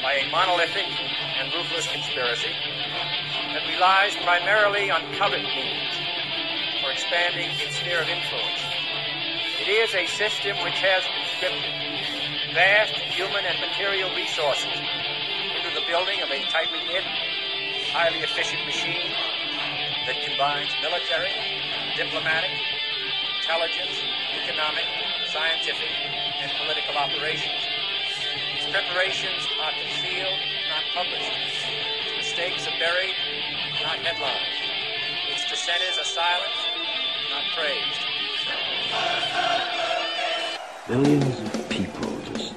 by a monolithic and ruthless conspiracy that relies primarily on covert means for expanding its sphere of influence. It is a system which has conscripted vast human and material resources into the building of a tightly knit, highly efficient machine that combines military, diplomatic, intelligence, economic, scientific, and political operations. Its preparations are concealed, not published. Its mistakes are buried, not headlined. Its dissenters are silenced, not praised. Millions of people just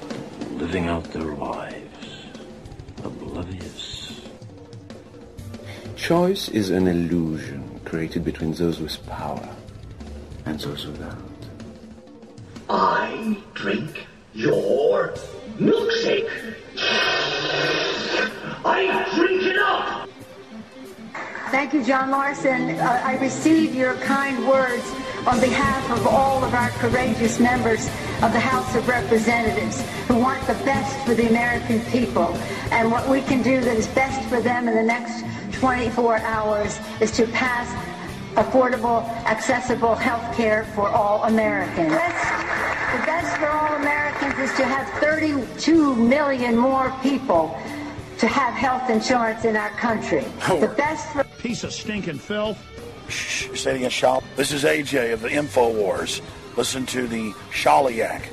living out their lives, oblivious. Choice is an illusion created between those with power and those without. I drink your milkshake. I drink it up. Thank you, John Larson. I receive your kind words on behalf of all of our courageous members of the House of Representatives who want the best for the American people. And what we can do that is best for them in the next 24 hours is to pass affordable, accessible health care for all Americans. The best for all Americans is to have 32 million more people to have health insurance in our country. The best for... Piece of stinking filth. Shh, you're sitting in Shali. This is AJ of the InfoWars. Listen to the Shaliak.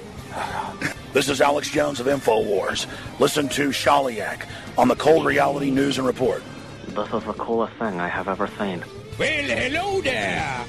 This is Alex Jones of InfoWars. Listen to Shaliak on the Cold Reality News and Report. This is the coolest thing I have ever seen. Well, hello there.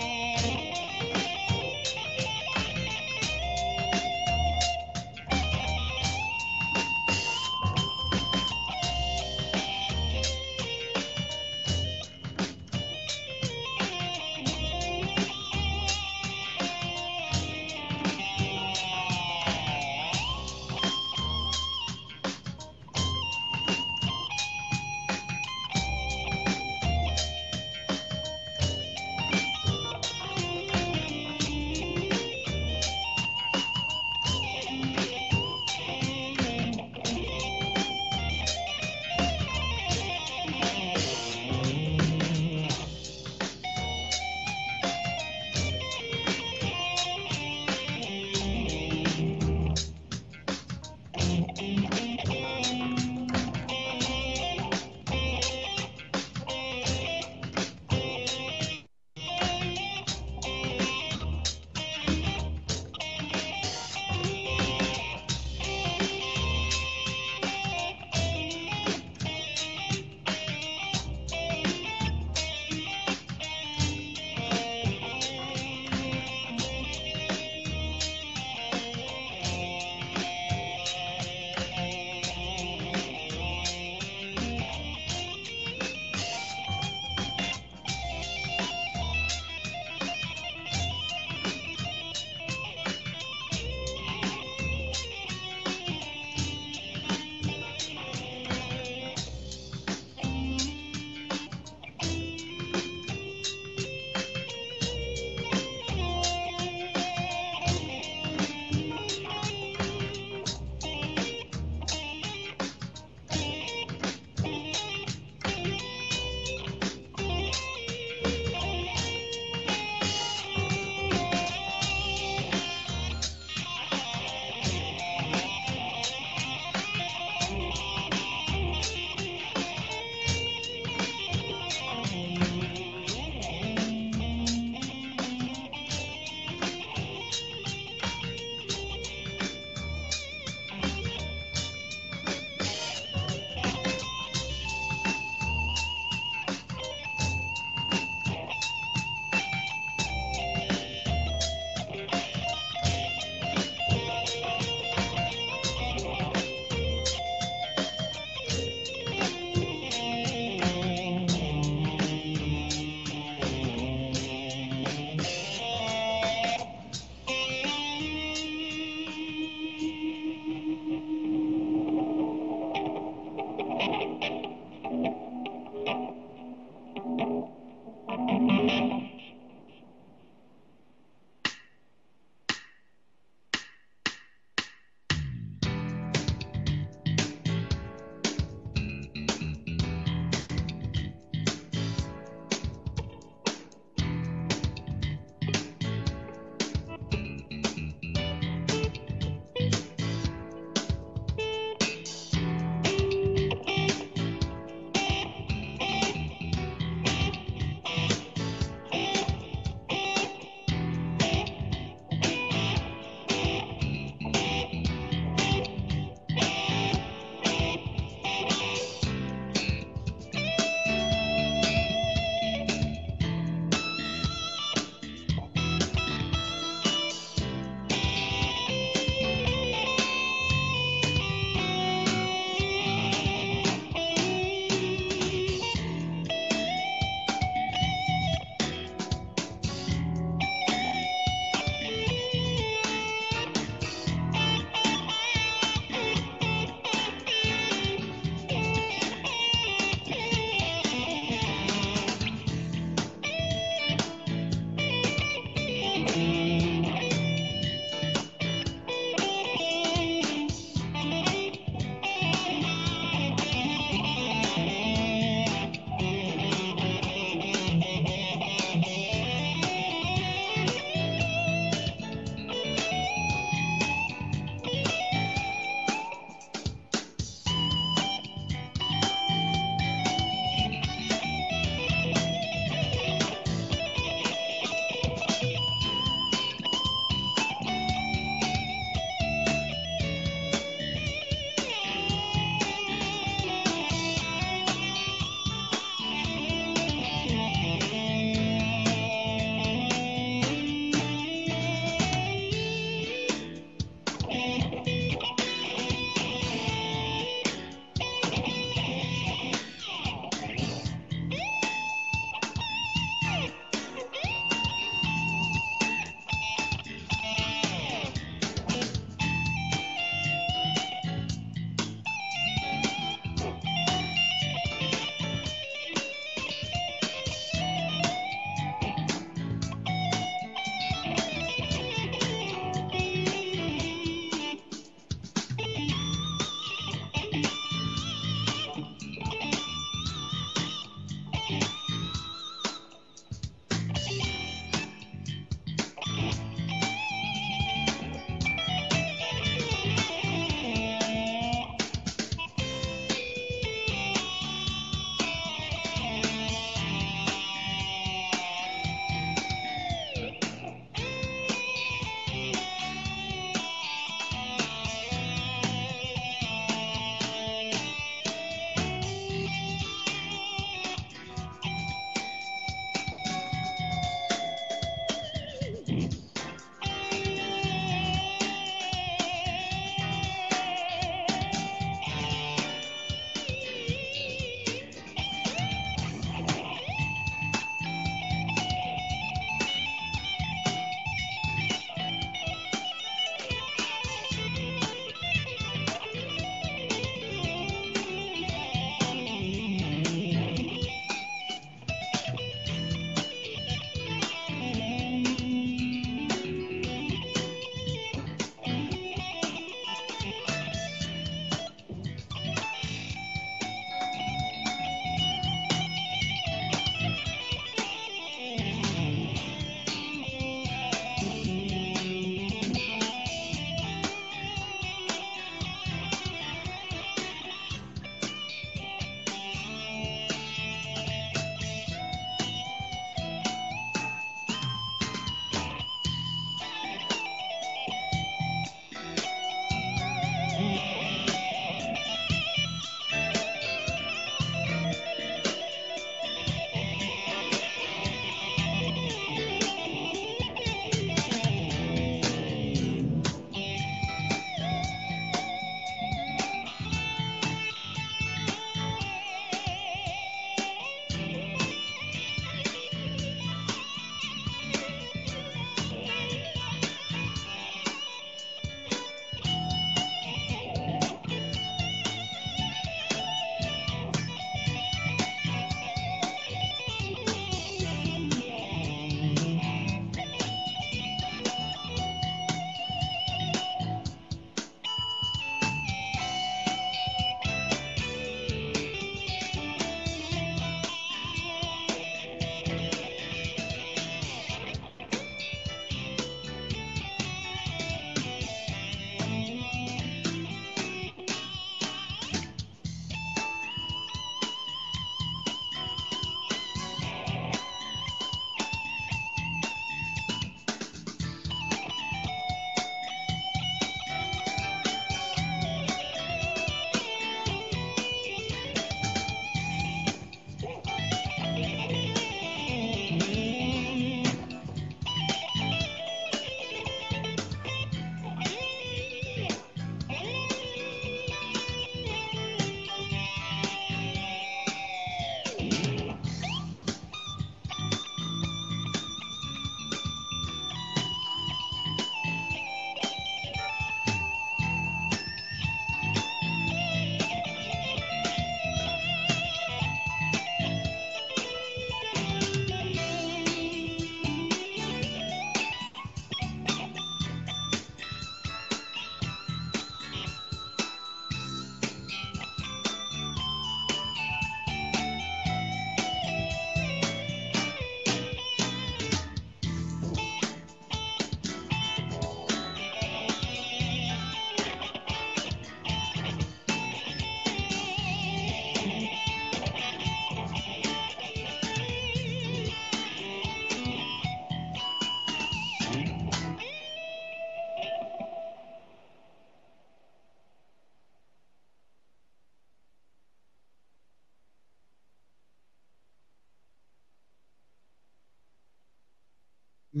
This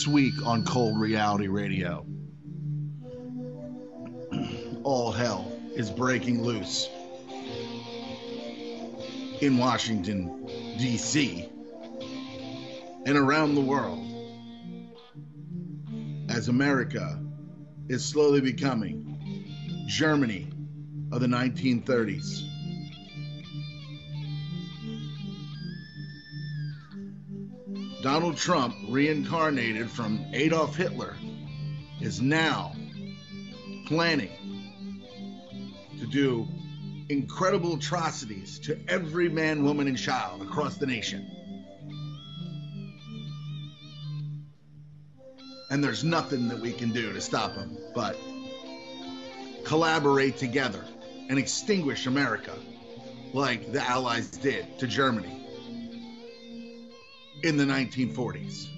week on Cold Reality Radio, all hell is breaking loose in Washington, D.C., and around the world as America is slowly becoming Germany of the 1930s. Donald Trump, reincarnated from Adolf Hitler, is now planning to do incredible atrocities to every man, woman, and child across the nation. And there's nothing that we can do to stop him but collaborate together and extinguish America like the Allies did to Germany in the 1940s.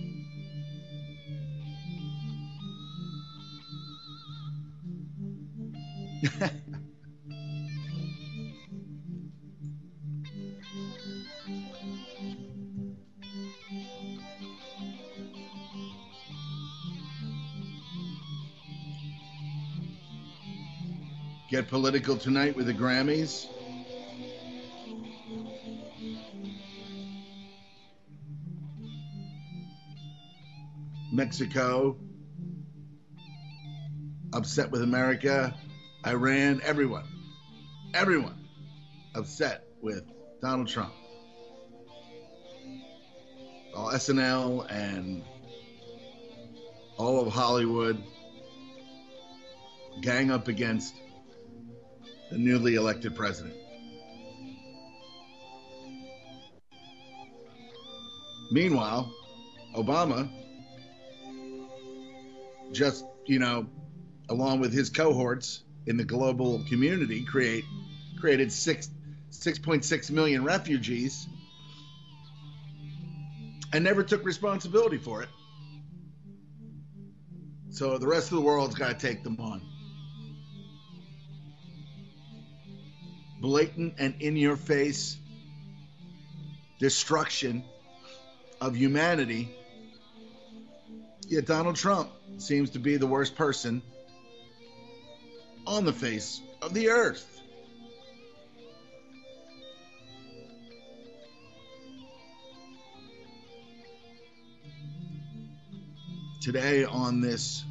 Get political tonight with the Grammys. Mexico, upset with America. Iran, everyone upset with Donald Trump. All SNL and all of Hollywood gang up against the newly elected president. Meanwhile, Obama just, along with his cohorts in the global community, created 6.6 million refugees and never took responsibility for it. So the rest of the world's got to take them on. Blatant and in-your-face destruction of humanity. Yet Donald Trump seems to be the worst person on the face of the earth. Today on this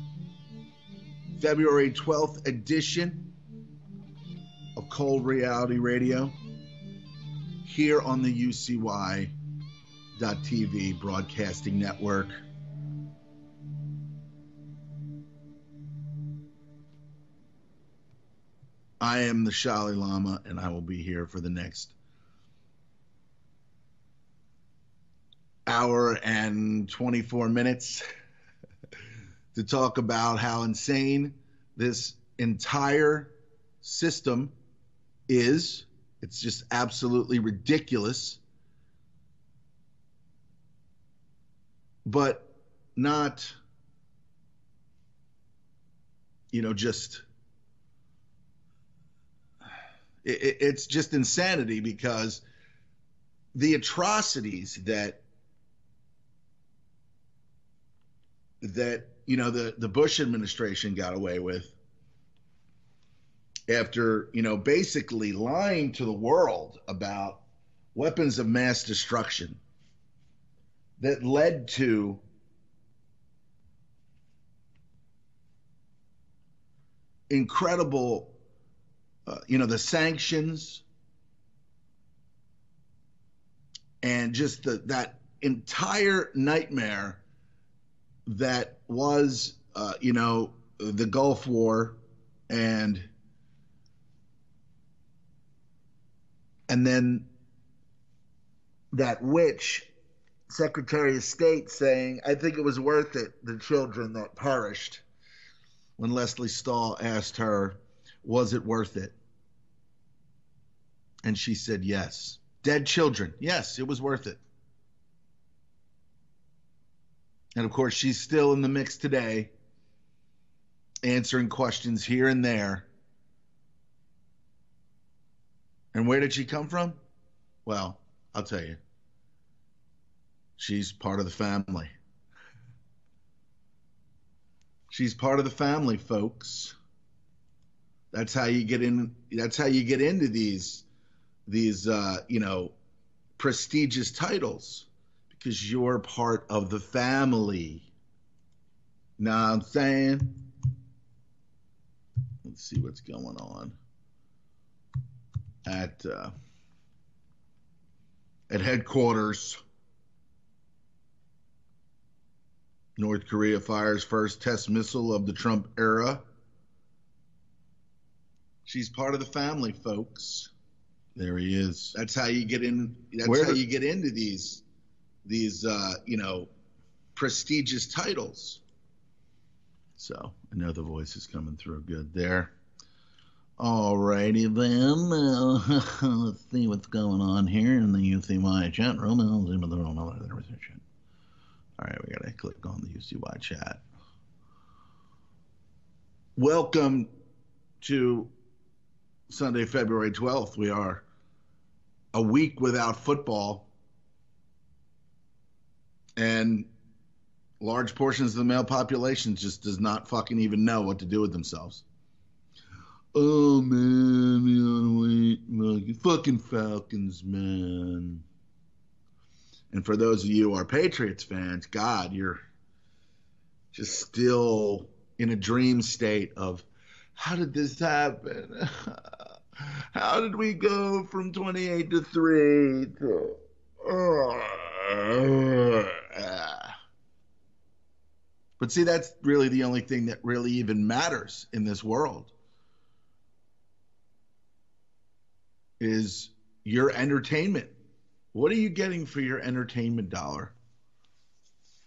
February 12th edition of Cold Reality Radio, here on the UCY.TV broadcasting network. I am the Shali Lama, and I will be here for the next hour and 24 minutes to talk about how insane this entire system is. It's just absolutely ridiculous, but not, just... It's just insanity, because the atrocities that the Bush administration got away with after, basically lying to the world about weapons of mass destruction that led to incredible the sanctions and just that entire nightmare that was, the Gulf War, and then that witch Secretary of State saying, I think it was worth it, the children that perished, when Leslie Stahl asked her, was it worth it? And she said yes. Dead children. Yes, it was worth it. And of course, she's still in the mix today, answering questions here and there. And where did she come from? Well, I'll tell you. She's part of the family. She's part of the family, folks. That's how you get in. That's how you get into these prestigious titles, because you're part of the family. Know what I'm saying? Let's see what's going on at headquarters. North Korea fires first test missile of the Trump era. She's part of the family, folks. There he is. That's how you get in. That's how you get into these prestigious titles. So I know the voice is coming through good there. All righty then. Let's see what's going on here in the UCY chat room. All right, we gotta click on the UCY chat. Welcome to Sunday, February 12th. We are a week without football, and large portions of the male population just does not fucking even know what to do with themselves. Oh man, fucking Falcons, man. And for those of you who are Patriots fans, God, you're just still in a dream state of, how did this happen? How did we go from 28-3 to... But see, that's really the only thing that really even matters in this world, is your entertainment. What are you getting for your entertainment dollar?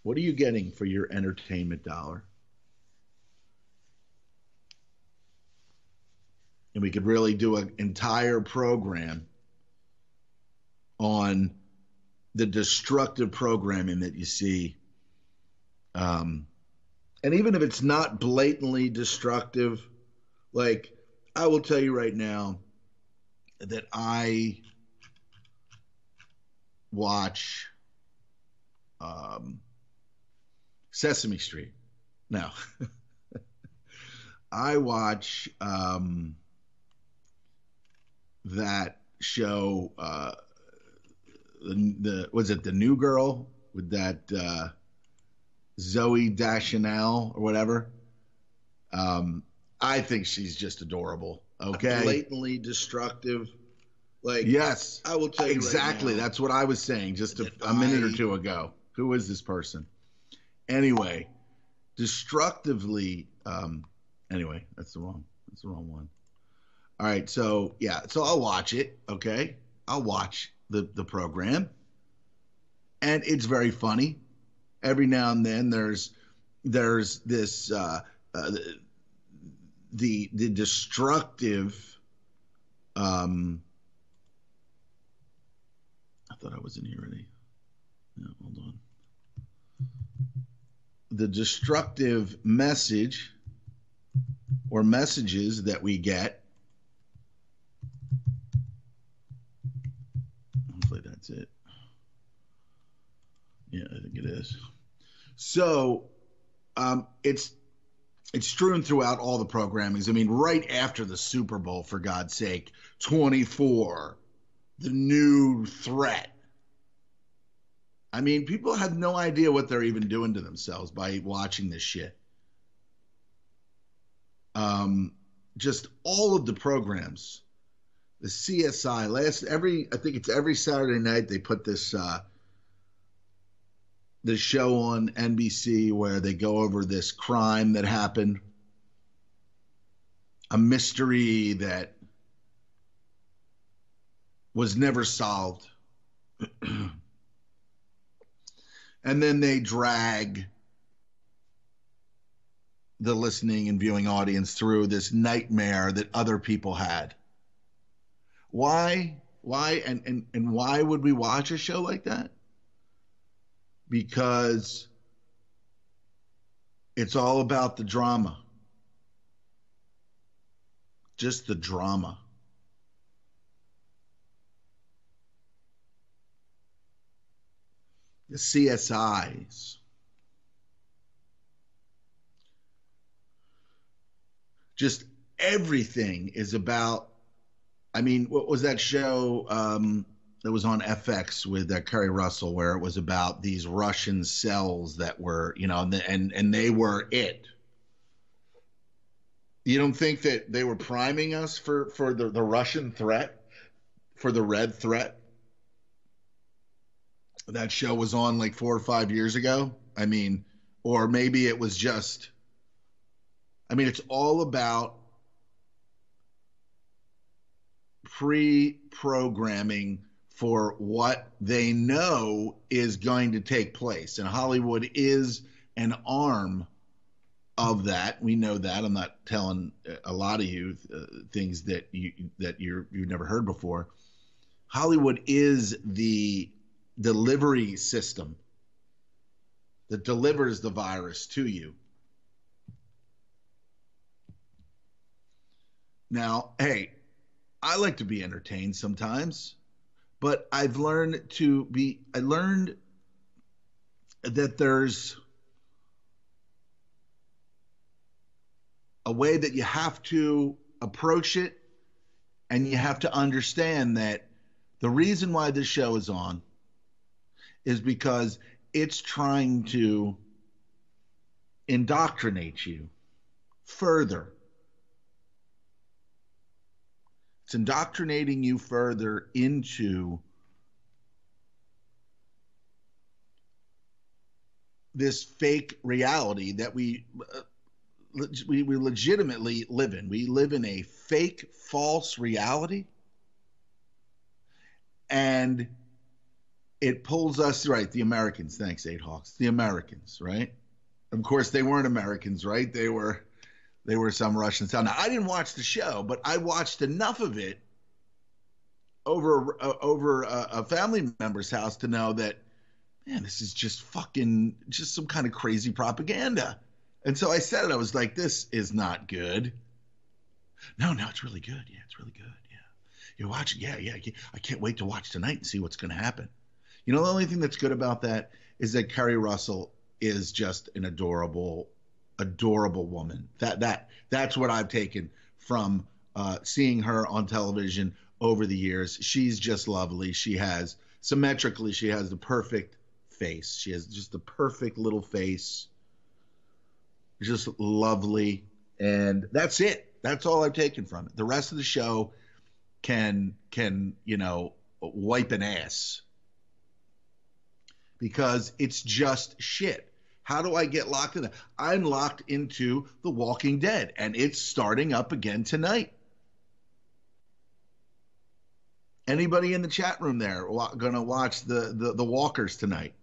What are you getting for your entertainment dollar? And we could really do an entire program on the destructive programming that you see. And even if it's not blatantly destructive, like, I will tell you right now that I watch Sesame Street. No. I watch that show, was it The New Girl with that Zoe Deschanel or whatever? I think she's just adorable. Okay. Blatantly destructive. Like, yes, I will tell you exactly. Right now, that's what I was saying just a minute or two ago. Who is this person? Anyway, destructively. Anyway, that's the wrong one. All right, so yeah, so I'll watch it. Okay, I'll watch the program, and it's very funny. Every now and then, there's this the destructive. I thought I was in here already. No, hold on. The destructive message or messages that we get. Hopefully that's it. Yeah, I think it is. So it's strewn throughout all the programmings. I mean, right after the Super Bowl, for God's sake, 24, the new threat. I mean, people have no idea what they're even doing to themselves by watching this shit. Just all of the programs, the CSI, I think it's every Saturday night they put this show on NBC where they go over this crime that happened, a mystery that was never solved. And then they drag the listening and viewing audience through this nightmare that other people had. Why? Why? And why would we watch a show like that? Because it's all about the drama. Just the drama. The CSIs. Just everything is about, I mean, what was that show that was on FX with Kerry Russell, where it was about these Russian cells that were, you know, and they were it. You don't think that they were priming us for the Russian threat, for the Red threat? That show was on like 4 or 5 years ago. I mean, or maybe it was just, I mean, it's all about pre-programming for what they know is going to take place. And Hollywood is an arm of that. We know that. I'm not telling a lot of you things that you've never heard before. Hollywood is the delivery system that delivers the virus to you. Now, hey, I like to be entertained sometimes, but I learned that there's a way that you have to approach it, and you have to understand that the reason why this show is on is because it's trying to indoctrinate you further. It's indoctrinating you further into this fake reality that we legitimately live in. We live in a fake, false reality, and it pulls us, right, the Americans, thanks, 8 Hawks, the Americans, right? Of course, they weren't Americans, right? They were some Russian style. Now, I didn't watch the show, but I watched enough of it over a family member's house to know that, man, this is just some kind of crazy propaganda. And so I said it. I was like, this is not good. No, it's really good. Yeah, it's really good. Yeah. You watch it. Yeah. I can't wait to watch tonight and see what's going to happen. You know, the only thing that's good about that is that Kerry Russell is just an adorable woman. That's what I've taken from seeing her on television over the years. She's just lovely. She has the perfect face. She has just the perfect little face. Just lovely. And that's it. That's all I've taken from it. The rest of the show can wipe an ass, because it's just shit. How do I get locked in that? I'm locked into The Walking Dead, and it's starting up again tonight. Anybody in the chat room there going to watch the Walkers tonight?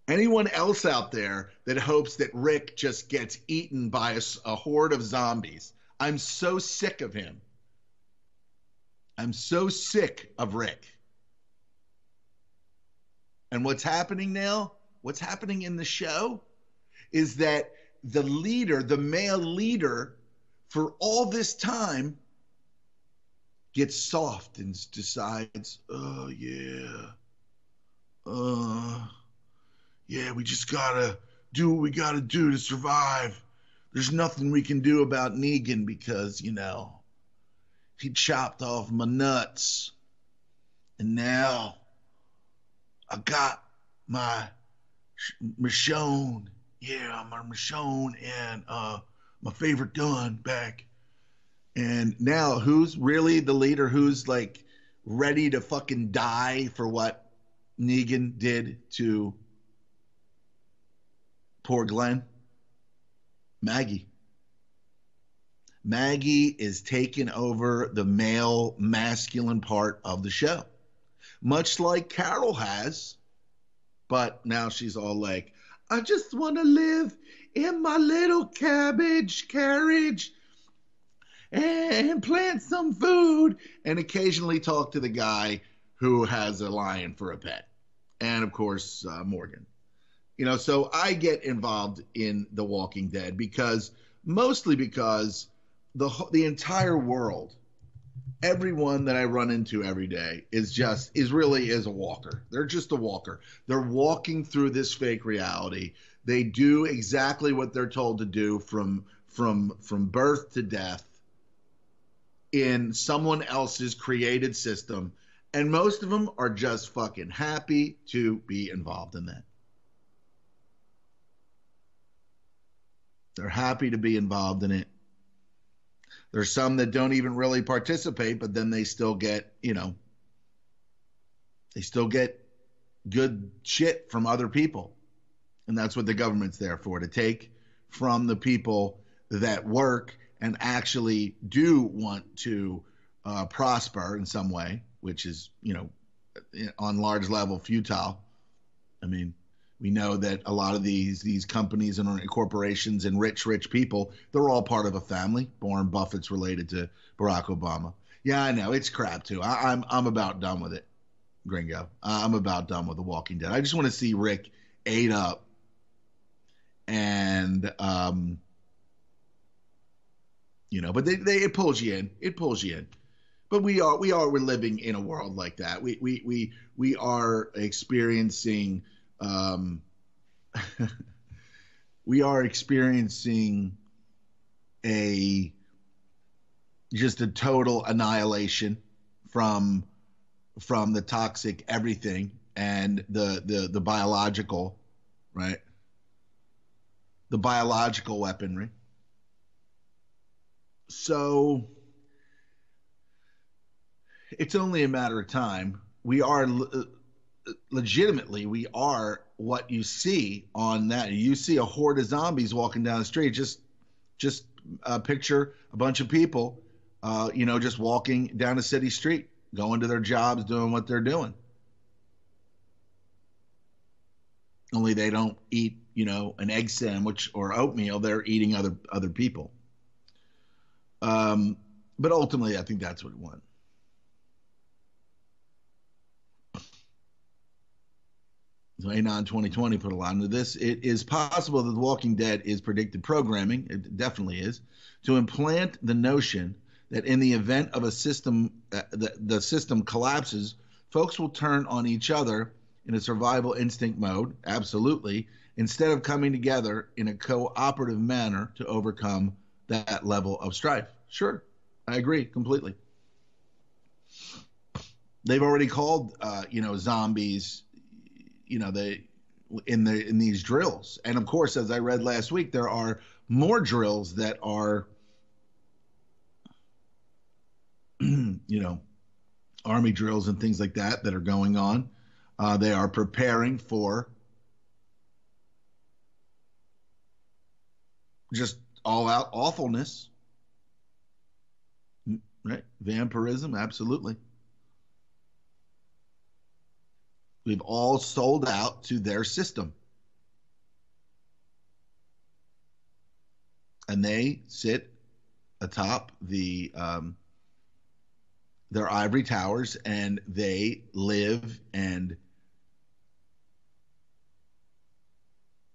Anyone else out there that hopes that Rick just gets eaten by a horde of zombies? I'm so sick of him. I'm so sick of Rick. And what's happening now? What's happening in the show is that the leader, the male leader, for all this time, gets soft and decides, oh, yeah, we just gotta do what we gotta do to survive. There's nothing we can do about Negan because, he chopped off my nuts. And now I got my Michonne. Yeah, my Michonne and my favorite gun back. And now who's really the leader? Who's like ready to fucking die for what Negan did to poor Glenn? Maggie. Maggie is taking over the male masculine part of the show, much like Carol has, but now she's all like, I just want to live in my little cabbage carriage. and plant some food, and occasionally talk to the guy who has a lion for a pet. And of course, Morgan. So I get involved in The Walking Dead mostly because the entire world, everyone that I run into every day is really a walker. They're just a walker. They're walking through this fake reality. They do exactly what they're told to do from birth to death in someone else's created system. And most of them are just fucking happy to be involved in that. They're happy to be involved in it. There's some that don't even really participate, but then they still get, they still get good shit from other people. And that's what the government's there for, to take from the people that work and actually do want to prosper in some way, which is, on large level futile. I mean, we know that a lot of these companies and corporations and rich people, they're all part of a family. Warren Buffett's related to Barack Obama. Yeah, I know. It's crap, too. I'm about done with it, Gringo. I'm about done with The Walking Dead. I just want to see Rick ate up. And, but it pulls you in. It pulls you in. But we're living in a world like that. We are experiencing... we are experiencing just a total annihilation from the toxic everything and the biological, right? The biological weaponry. So it's only a matter of time. We are legitimately, we are what you see on that. You see a horde of zombies walking down the street. Just picture a bunch of people, just walking down a city street, going to their jobs, doing what they're doing. Only they don't eat, an egg sandwich or oatmeal. They're eating other people. But ultimately, I think that's what we want. So Anon 2020 put a lot into this. It is possible that The Walking Dead is predictive programming. It definitely is. To implant the notion that in the event of a system, the system collapses, folks will turn on each other in a survival instinct mode. Absolutely. Instead of coming together in a cooperative manner to overcome that level of strife. Sure. I agree completely. They've already called, zombies, in these drills. And of course, as I read last week, there are more drills that are, army drills and things like that are going on. They are preparing for just all out awfulness, right? Vampirism. Absolutely. We've all sold out to their system. And they sit atop their ivory towers, and they live and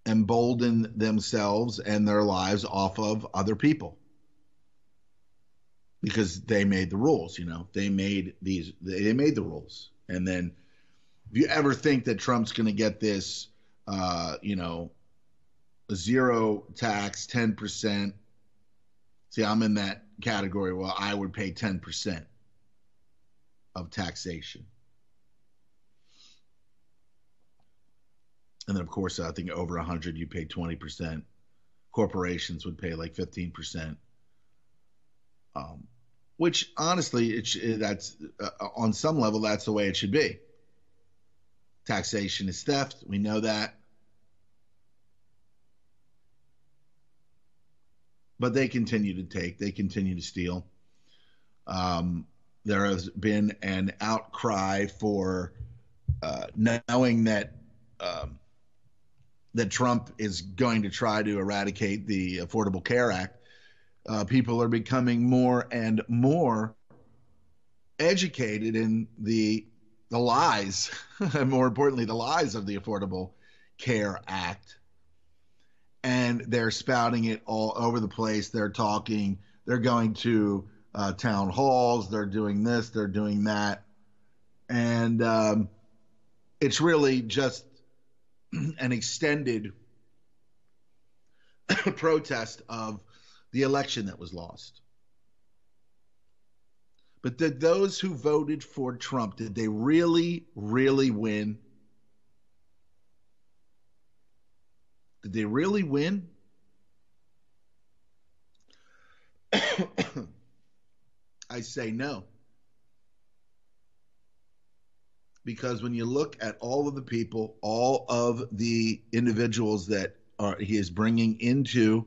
embolden themselves and their lives off of other people. Because they made the rules, they made the rules. And then if you ever think that Trump's going to get this, zero tax, 10%, see, I'm in that category. Well, I would pay 10% of taxation. And then, of course, I think over 100, you pay 20%. Corporations would pay like 15%. Which, honestly, that's on some level, that's the way it should be. Taxation is theft. We know that. But they continue to take. They continue to steal. There has been an outcry for knowing that that Trump is going to try to eradicate the Affordable Care Act. People are becoming more and more educated in the lies, and more importantly, the lies of the Affordable Care Act. And they're spouting it all over the place. They're talking, they're going to town halls, they're doing this, they're doing that. And it's really just an extended protest of the election that was lost. But did those who voted for Trump, did they really, really win? Did they really win? I say no. Because when you look at all of the people, all of the individuals that he is bringing into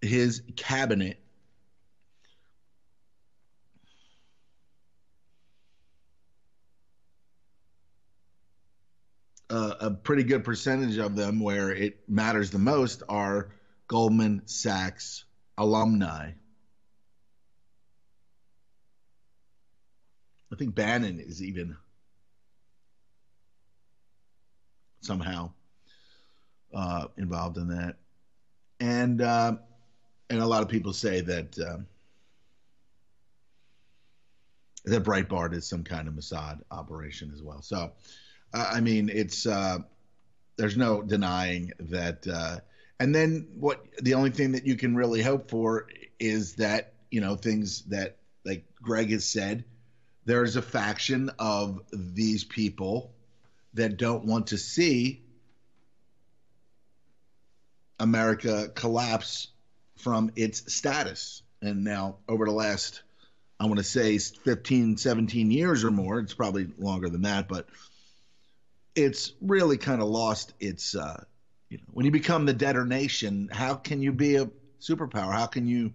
his cabinet, a pretty good percentage of them, where it matters the most, are Goldman Sachs alumni. I think Bannon is even somehow involved in that, and a lot of people say that that Breitbart is some kind of Mossad operation as well. So, I mean, it's there's no denying that. And then the only thing that you can really hope for is that, things that, like Greg has said, there's a faction of these people that don't want to see America collapse from its status. And now, over the last, I want to say 15, 17 years or more, it's probably longer than that, but it's really kind of lost its, when you become the debtor nation, how can you be a superpower? How can you,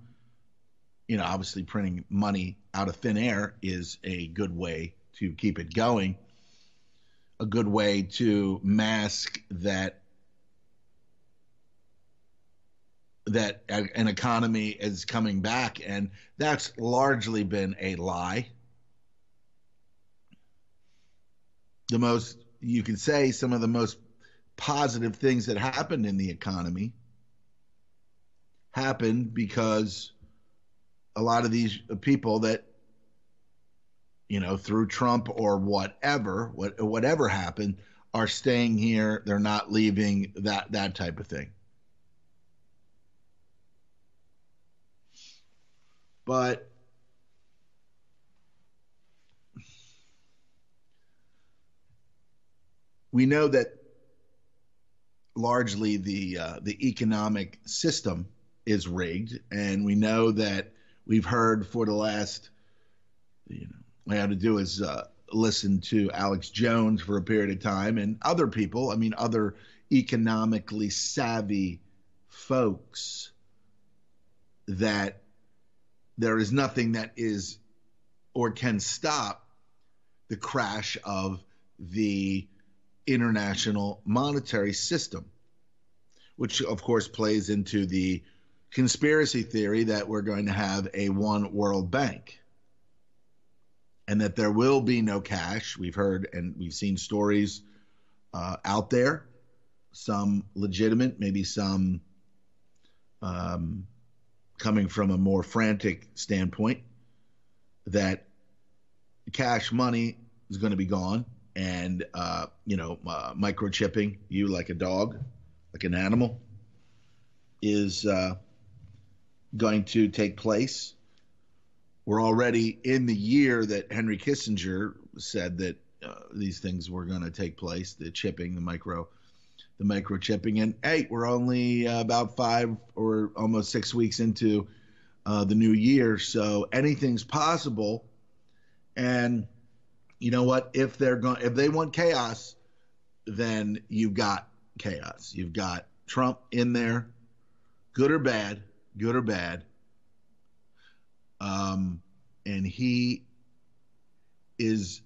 obviously printing money out of thin air is a good way to keep it going, a good way to mask that an economy is coming back, and that's largely been a lie. You can say some of the most positive things that happened in the economy happened because a lot of these people that, through Trump or whatever happened, are staying here. They're not leaving, that type of thing. But we know that largely the economic system is rigged, and we know that we've heard for the last, all I had to do is listen to Alex Jones for a period of time, and other people, other economically savvy folks, that there is nothing that is or can stop the crash of the international monetary system, which of course plays into the conspiracy theory that we're going to have a one world bank and that there will be no cash. We've heard and we've seen stories out there, some legitimate, maybe some coming from a more frantic standpoint, that cash money is going to be gone, and microchipping you like a dog, like an animal, is going to take place. We're already in the year that Henry Kissinger said that these things were going to take place, the chipping, the microchipping. And hey, we're only about 5 or almost 6 weeks into the new year, so anything's possible. And you know what? If they want chaos, then you've got chaos. You've got Trump in there, good or bad. And he is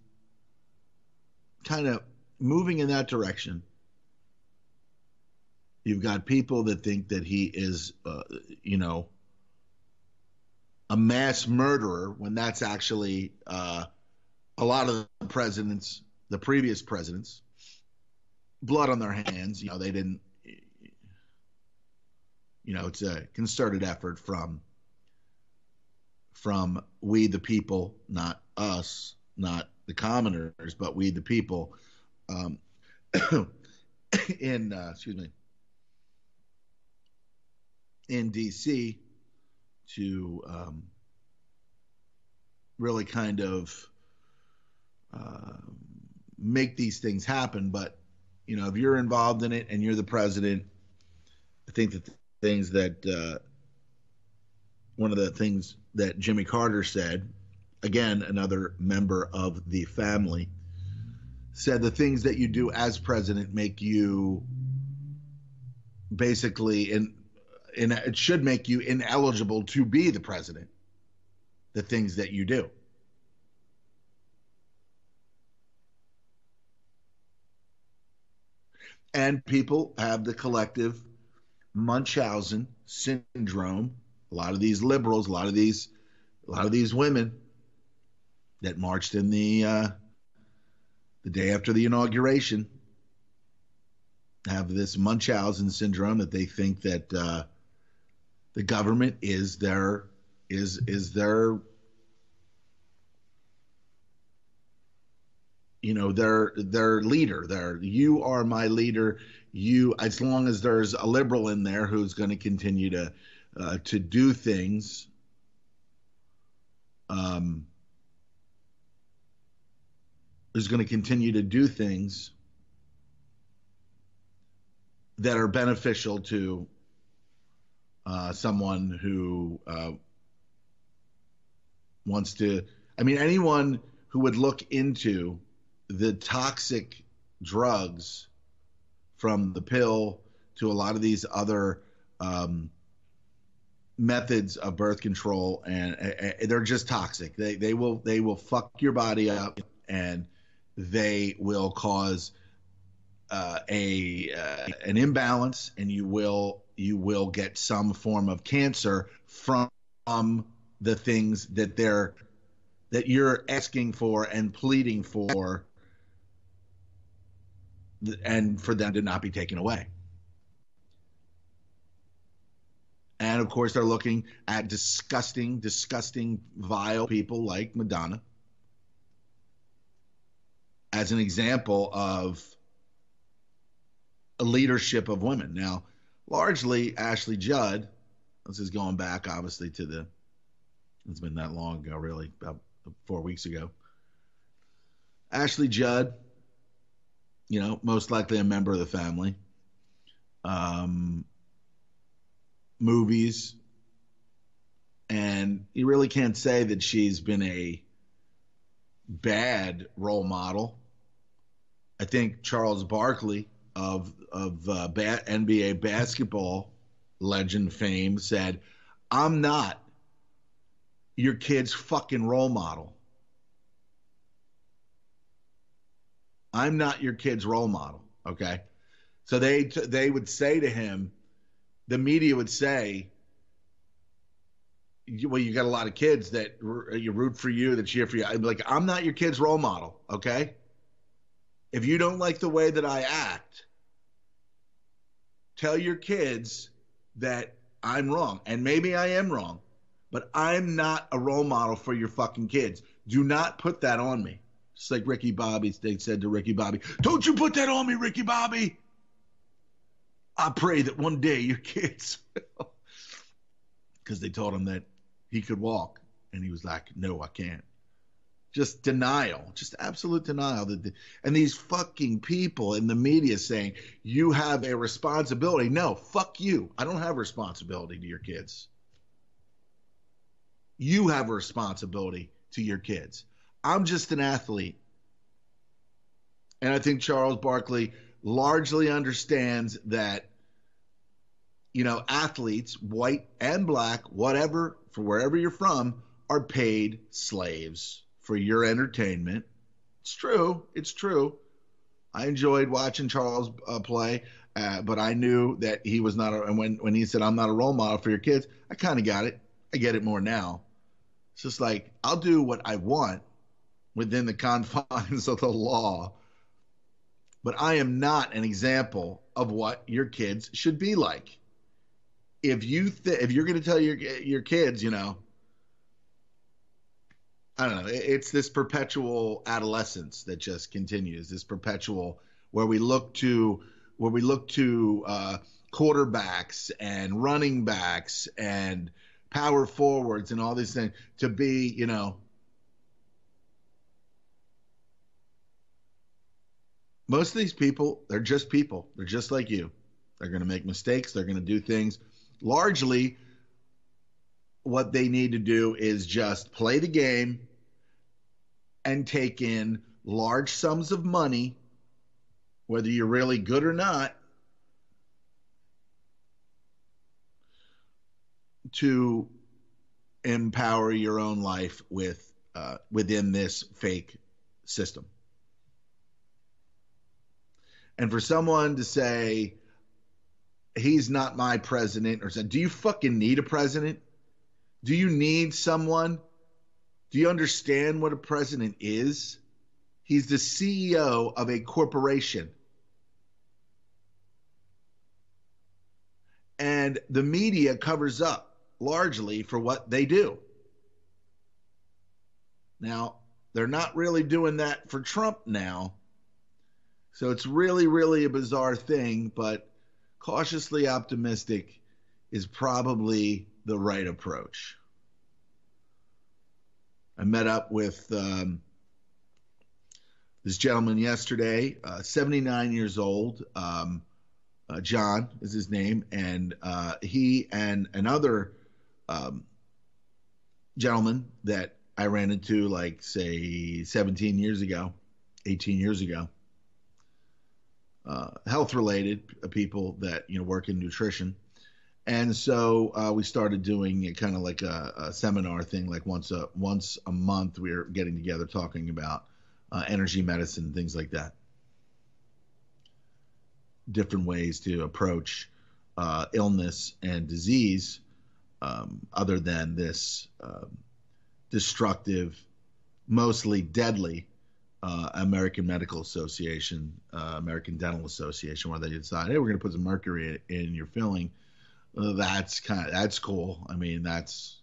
kind of moving in that direction. You've got people that think that he is, a mass murderer, when that's actually a lot of the presidents, the previous presidents, blood on their hands. They didn't. It's a concerted effort from we the people, not us, not the commoners, but we the people. In DC to really kind of make these things happen. But if you're involved in it and you're the president, I think that one of the things that Jimmy Carter said, again, another member of the family, said the things that you do as president make you basically it should make you ineligible to be the president. The things that you do. And people have the collective Munchausen syndrome. A lot of these liberals, a lot of these women that marched in the day after the inauguration have this Munchausen syndrome, that they think that the government is their their leader. You are my leader. As long as there's a liberal in there who's going to continue to do things, who's going to continue to do things that are beneficial to someone who wants to. I mean, anyone who would look into the toxic drugs, from the pill to a lot of these other methods of birth control, and they're just toxic. They will fuck your body up, and they will cause an imbalance, and you will get some form of cancer from the things that you're asking for and pleading for, and for them to not be taken away. And of course, they're looking at disgusting, vile people like Madonna as an example of a leadership of women. Now, largely Ashley Judd, this is going back obviously it's been that long ago, really, about 4 weeks ago. Ashley Judd, most likely a member of the family. Movies. And you really can't say that she's been a bad role model. I think Charles Barkley of NBA basketball legend fame said, "I'm not your kid's fucking role model. I'm not your kid's role model." Okay. So they would say to him, the media would say, well, you got a lot of kids that you root for you, that cheer for you. I'd be like, I'm not your kid's role model. Okay. If you don't like the way that I act, tell your kids that I'm wrong. And maybe I am wrong, but I'm not a role model for your fucking kids. Do not put that on me. Just like Ricky Bobby, they said to Ricky Bobby, "Don't you put that on me, Ricky Bobby. I pray that one day your kids will." Because they told him that he could walk. And he was like, "No, I can't." Just denial, just absolute denial. And these fucking people in the media saying, you have a responsibility. No, fuck you. I don't have a responsibility to your kids. You have a responsibility to your kids. I'm just an athlete. And I think Charles Barkley largely understands that, athletes, white and black, whatever, for wherever you're from, are paid slaves for your entertainment. It's true. I enjoyed watching Charles play. But I knew that he was not. And when he said, I'm not a role model for your kids, I kind of got it. I get it more now. It's just like, I'll do what I want within the confines of the law. But I am not an example of what your kids should be like. If you're going to tell your kids, I don't know, it's this perpetual adolescence that just continues. This perpetual where we look to quarterbacks and running backs and power forwards and all these things to be, most of these people, they're just people. They're just like you. They're going to make mistakes. They're going to do things. Largely, what they need to do is just play the game and take in large sums of money, whether you're really good or not, to empower your own life within this fake system. And for someone to say, he's not my president, or say, do you fucking need a president? Do you need someone? Do you understand what a president is? He's the CEO of a corporation. And the media covers up largely for what they do. Now, they're not really doing that for Trump now. So it's really, really a bizarre thing, but cautiously optimistic is probably the right approach. I met up with this gentleman yesterday, 79 years old. John is his name, and he and another gentleman that I ran into, like, say, 18 years ago, health-related people that, work in nutrition. And so we started doing kind of like a seminar thing, like once a month. We were getting together talking about energy medicine, things like that. Different ways to approach illness and disease other than this destructive, mostly deadly American Medical Association, American Dental Association, where they decide, hey, we're going to put some mercury in your filling. That's cool. I mean, it's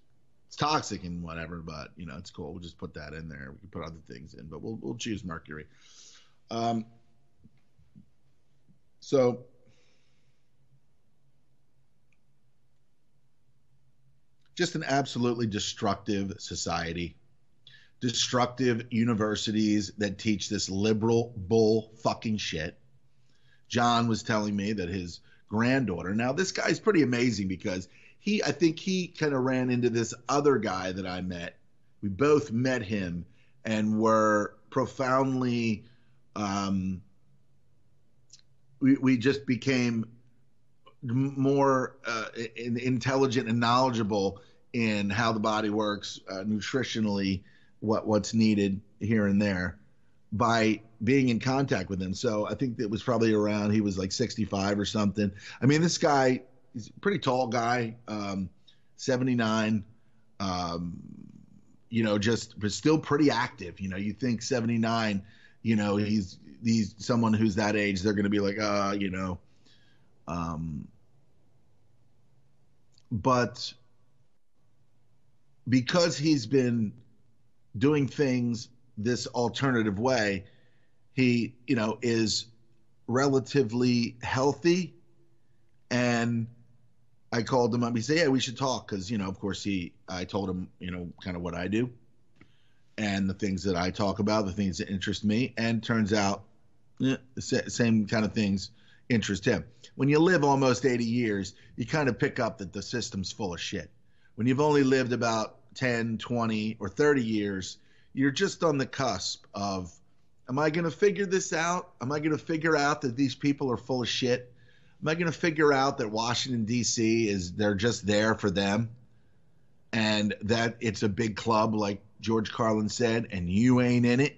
toxic and whatever, but it's cool. We'll just put that in there. We can put other things in, but we'll choose mercury. So just an absolutely destructive society, destructive universities that teach this liberal bull fucking shit. John was telling me that his granddaughter, now this guy's pretty amazing because I think he kind of ran into this other guy that I met. We both met him and were profoundly, we just became more intelligent and knowledgeable in how the body works nutritionally, what's needed here and there by being in contact with him. So I think it was probably around, he was like 65 or something. I mean, this guy, he's a pretty tall guy, 79, but still pretty active. You think 79, he's someone who's that age, they're going to be like, but because he's been doing things this alternative way, he, is relatively healthy. And I called him up. He said, yeah, we should talk. Cause of course I told him, kind of what I do and the things that I talk about, the things that interest me. And turns out the same kind of things interest him. When you live almost 80 years, you kind of pick up that the system's full of shit. When you've only lived about 10, 20, or 30 years, you're just on the cusp of, am I going to figure this out? Am I going to figure out that these people are full of shit? Am I going to figure out that Washington, D.C. they're just there for them and that it's a big club, like George Carlin said, and you ain't in it?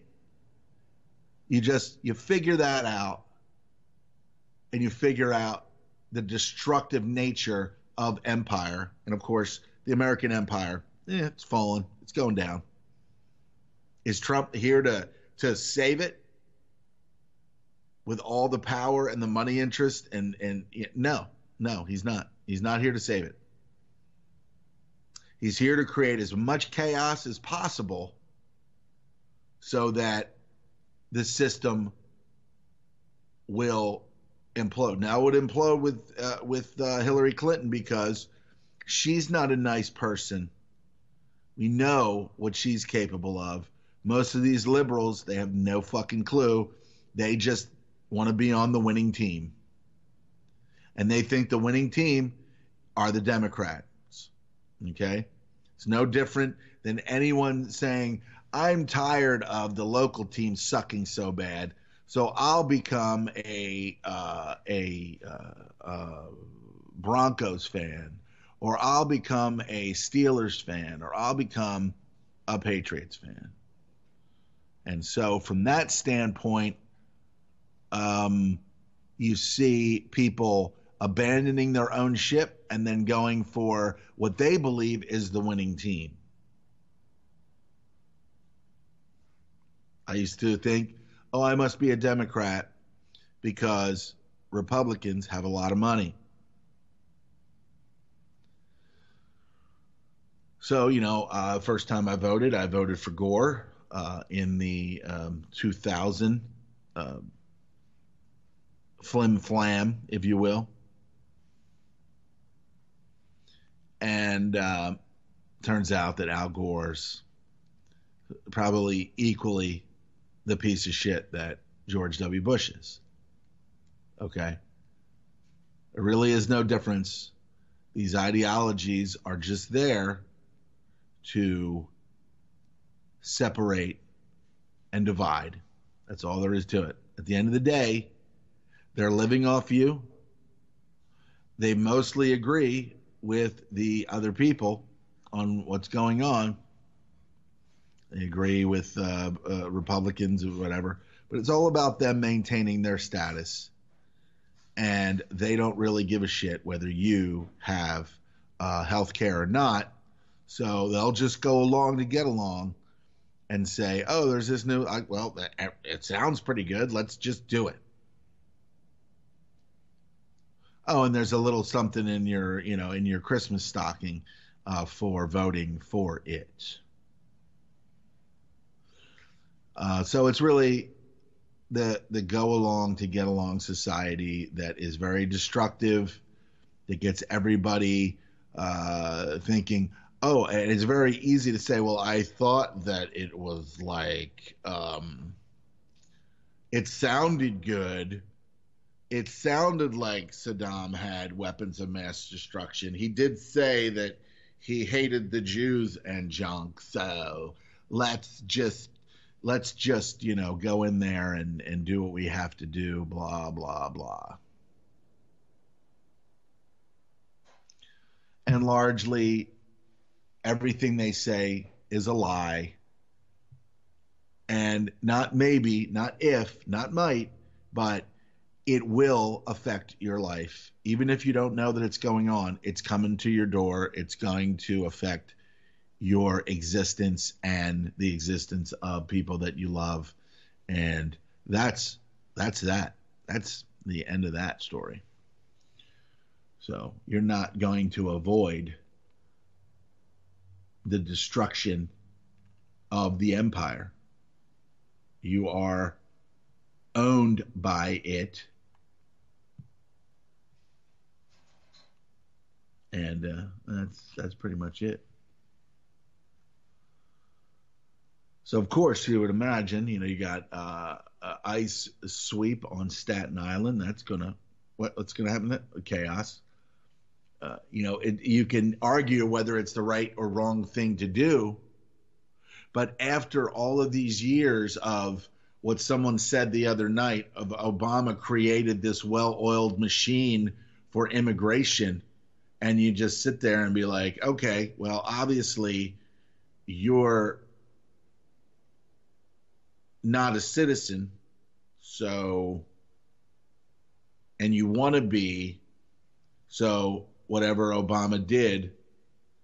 You figure that out. and you figure out the destructive nature of empire. And of course, the American empire, it's fallen. It's going down. Is Trump here to save it with all the power and the money interest? And no, he's not. He's not here to save it. He's here to create as much chaos as possible so that the system will implode. Now it would implode with Hillary Clinton because she's not a nice person. We know what she's capable of. Most of these liberals, they have no fucking clue. They just want to be on the winning team. And they think the winning team are the Democrats. Okay? It's no different than anyone saying, I'm tired of the local team sucking so bad, so I'll become a Broncos fan, or I'll become a Steelers fan, or I'll become a Patriots fan. And so from that standpoint, you see people abandoning their own ship and then going for what they believe is the winning team. I used to think, oh, I must be a Democrat because Republicans have a lot of money. So, first time I voted for Gore in the 2000 flim flam, if you will. And turns out that Al Gore's probably equally the piece of shit that George W. Bush is. Okay? There really is no difference. These ideologies are just there to separate and divide. That's all there is to it. At the end of the day, they're living off you. They mostly agree with the other people on what's going on. They agree with Republicans or whatever, but it's all about them maintaining their status, and they don't really give a shit whether you have health care or not. So they'll just go along to get along and say, oh, there's this new, it sounds pretty good. Let's just do it. Oh, and there's a little something in your Christmas stocking for voting for it. So it's really the go along to get along society that is very destructive, that gets everybody thinking, oh, and it's very easy to say, well, I thought that it was like, it sounded good. It sounded like Saddam had weapons of mass destruction. He did say that he hated the Jews and junk. So let's just go in there and do what we have to do, blah, blah, blah. And largely, everything they say is a lie. And not maybe, not if, not might, but it will affect your life. Even if you don't know that it's going on, it's coming to your door. It's going to affect your existence and the existence of people that you love. And that's that. That's the end of that story. So you're not going to avoid the destruction of the empire. You are owned by it. And that's pretty much it. So, of course, you would imagine, you got ice sweep on Staten Island. What's gonna happen? Chaos. You can argue whether it's the right or wrong thing to do, but after all of these years of what someone said the other night of Obama created this well-oiled machine for immigration, and you just sit there and be like, okay, well, obviously you're not a citizen, so, and you want to be. So whatever Obama did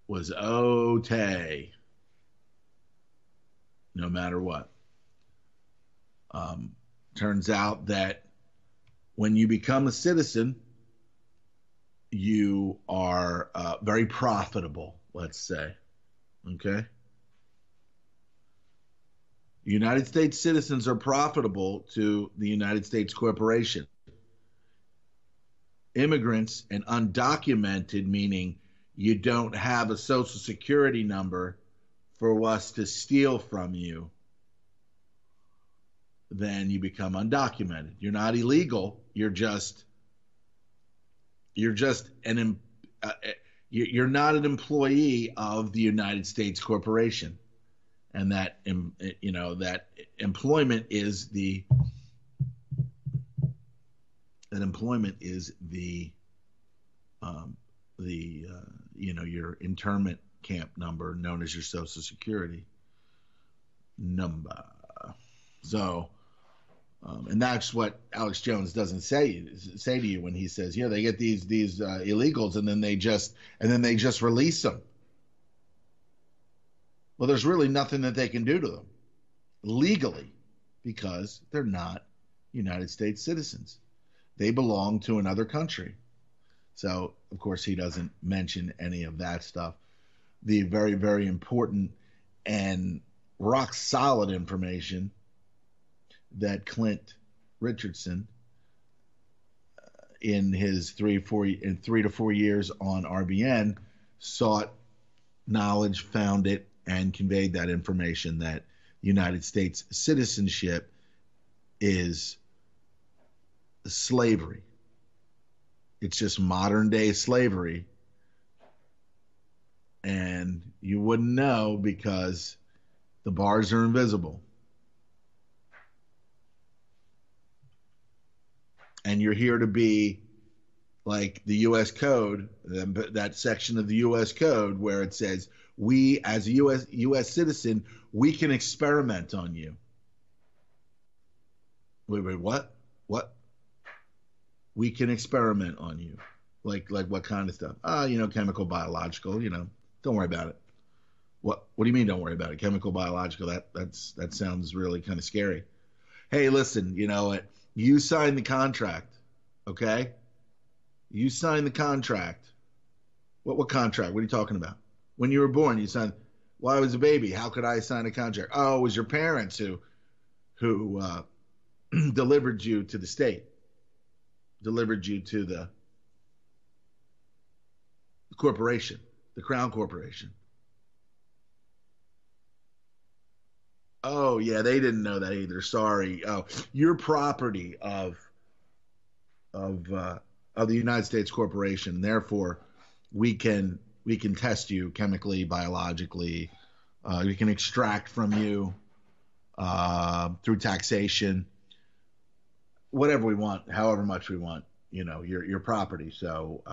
was okay, no matter what. Turns out that when you become a citizen, you are very profitable, let's say. Okay? United States citizens are profitable to the United States corporation. Immigrants and undocumented, meaning you don't have a social security number for us to steal from you, then you become undocumented. You're not illegal. You're not an employee of the United States corporation, and that employment is the your internment camp number, known as your social security number. So, and that's what Alex Jones doesn't say to you when he says, "Yeah, they get these illegals and then they just release them." Well, there's really nothing that they can do to them legally because they're not United States citizens. They belong to another country. So, of course, he doesn't mention any of that stuff. The very, very important and rock solid information that Clint Richardson, in his 3 to 4 years on RBN, sought knowledge, found it, and conveyed that information, that United States citizenship is slavery. It's just modern day slavery. And you wouldn't know because the bars are invisible. And you're here to be like the U.S. Code, that section of the U.S. Code where it says, we as a U.S. citizen, we can experiment on you. Wait, what? What? We can experiment on you. Like what kind of stuff? Chemical, biological, don't worry about it. What do you mean don't worry about it? Chemical, biological, that sounds really kind of scary. Hey, listen, you signed the contract, okay? You signed the contract. What contract? What are you talking about? When you were born, you signed. Well, I was a baby. How could I sign a contract? Oh, it was your parents who delivered you to the state, delivered you to the corporation, the Crown Corporation. Oh, yeah, they didn't know that either. Sorry. Oh, you're property of the United States Corporation. Therefore, we can test you chemically, biologically. We can extract from you through taxation, whatever we want, however much we want. Your property. So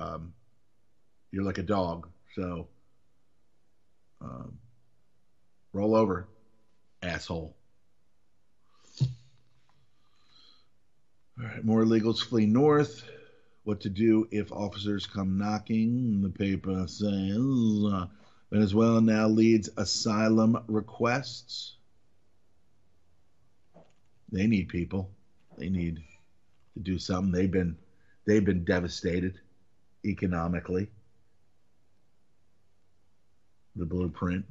you're like a dog. So roll over, asshole. All right, more illegals flee north. What to do if officers come knocking? The paper says Venezuela now leads asylum requests. They need people. They need to do something. They've been devastated economically. The blueprint.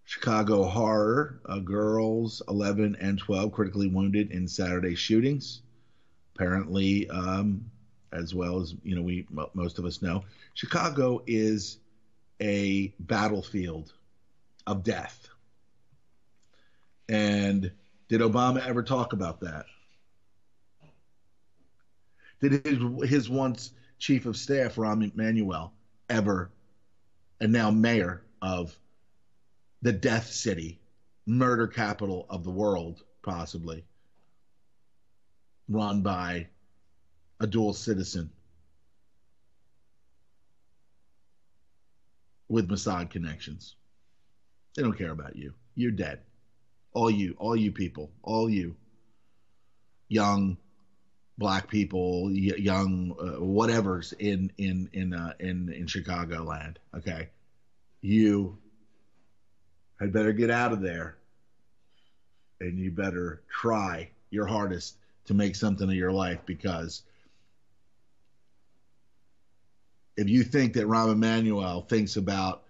Chicago horror, girls 11 and 12 critically wounded in Saturday shootings. Apparently, as well as most of us know, Chicago is a battlefield of death. And did Obama ever talk about that? Did his once chief of staff, Rahm Emanuel, ever, and now mayor of the death city, murder capital of the world, possibly, run by a dual citizen with Mossad connections? They don't care about you. You're dead. All you people, all you young, black people, young whatever's in Chicagoland. Okay, you had better get out of there, and you better try your hardest to make something of your life, because if you think that Rahm Emanuel thinks about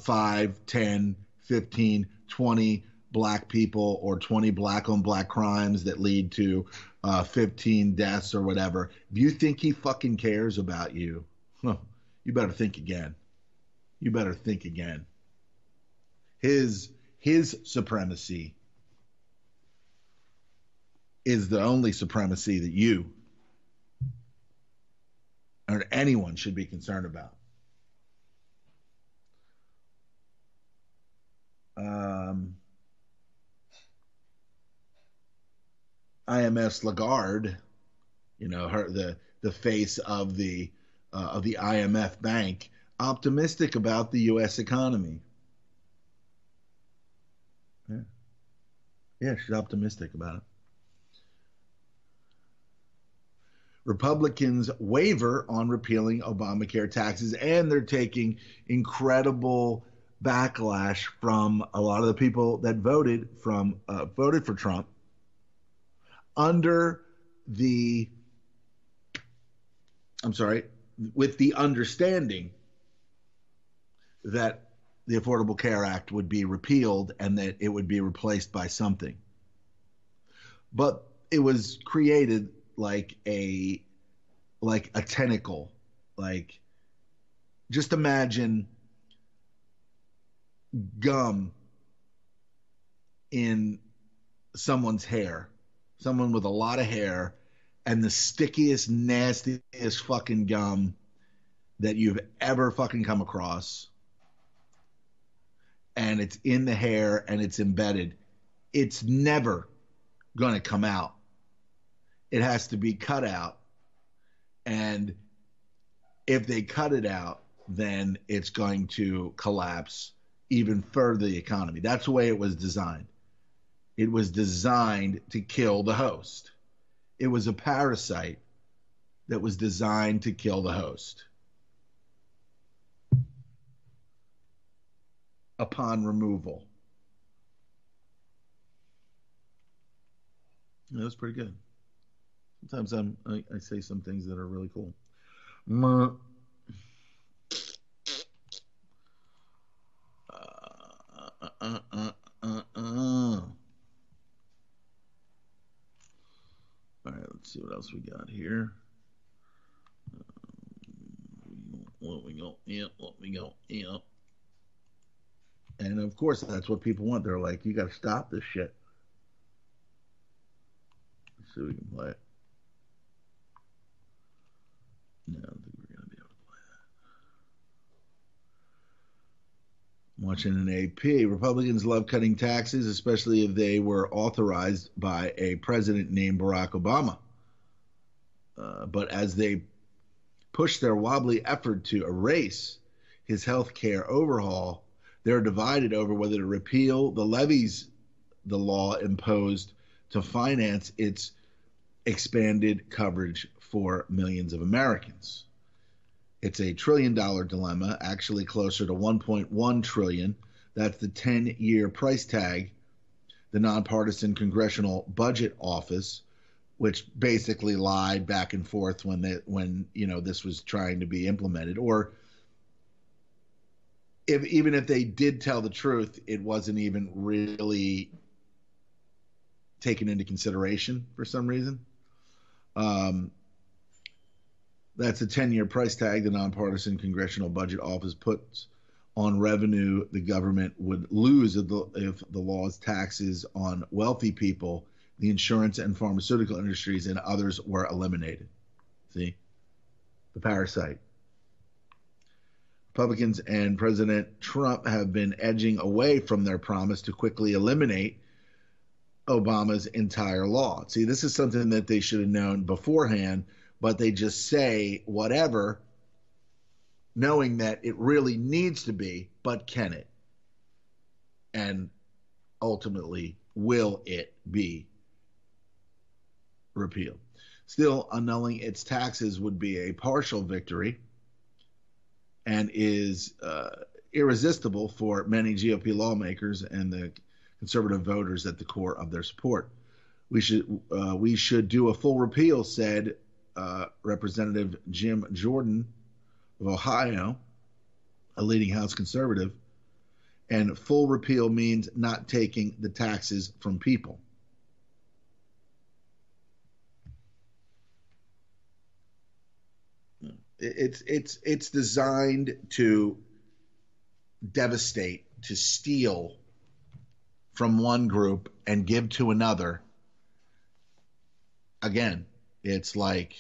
5, 10, 15, 20 black people or 20 black on black crimes that lead to 15 deaths or whatever, if you think he fucking cares about you, you better think again. You better think again. His supremacy is the only supremacy that you or anyone should be concerned about. IMF's Lagarde, the face of the IMF bank, optimistic about the U.S. economy. Yeah, she's optimistic about it. Republicans waver on repealing Obamacare taxes, and they're taking incredible backlash from a lot of the people that voted for Trump with the understanding that the Affordable Care Act would be repealed and that it would be replaced by something. But it was created like a tentacle. Like, just imagine gum in someone's hair, someone with a lot of hair, and the stickiest, nastiest fucking gum that you've ever fucking come across. And it's in the hair and it's embedded. It's never going to come out. It has to be cut out. And if they cut it out, then it's going to collapse even further the economy. That's the way it was designed. It was designed to kill the host. It was a parasite that was designed to kill the host. Upon removal. That was pretty good. Sometimes I say some things that are really cool. All right, let's see what else we got here. What we go. Yeah. And of course, that's what people want. They're like, you got to stop this shit. Let's see if we can play it. No, I don't think we're going to be able to play that. I'm watching an AP. Republicans love cutting taxes, especially if they were authorized by a president named Barack Obama. But as they push their wobbly effort to erase his health care overhaul, they're divided over whether to repeal the levies the law imposed to finance its expanded coverage for millions of Americans. It's a $1 trillion dilemma, actually closer to 1.1 trillion. That's the 10-year price tag the nonpartisan Congressional Budget Office, which basically lied back and forth when this was trying to be implemented, or even if they did tell the truth, it wasn't even really taken into consideration for some reason. That's a 10-year price tag the nonpartisan Congressional Budget Office puts on revenue the government would lose if the law's taxes on wealthy people, the insurance and pharmaceutical industries, and others were eliminated. See? The parasite. Republicans and President Trump have been edging away from their promise to quickly eliminate Obama's entire law. See, this is something that they should have known beforehand, but they just say whatever, knowing that it really needs to be, but can it? And ultimately, will it be repeal. Still, annulling its taxes would be a partial victory and is irresistible for many GOP lawmakers and the conservative voters at the core of their support. We should do a full repeal, said Representative Jim Jordan of Ohio, a leading House conservative. And full repeal means not taking the taxes from people. It's designed to devastate, to steal from one group and give to another. Again, it's like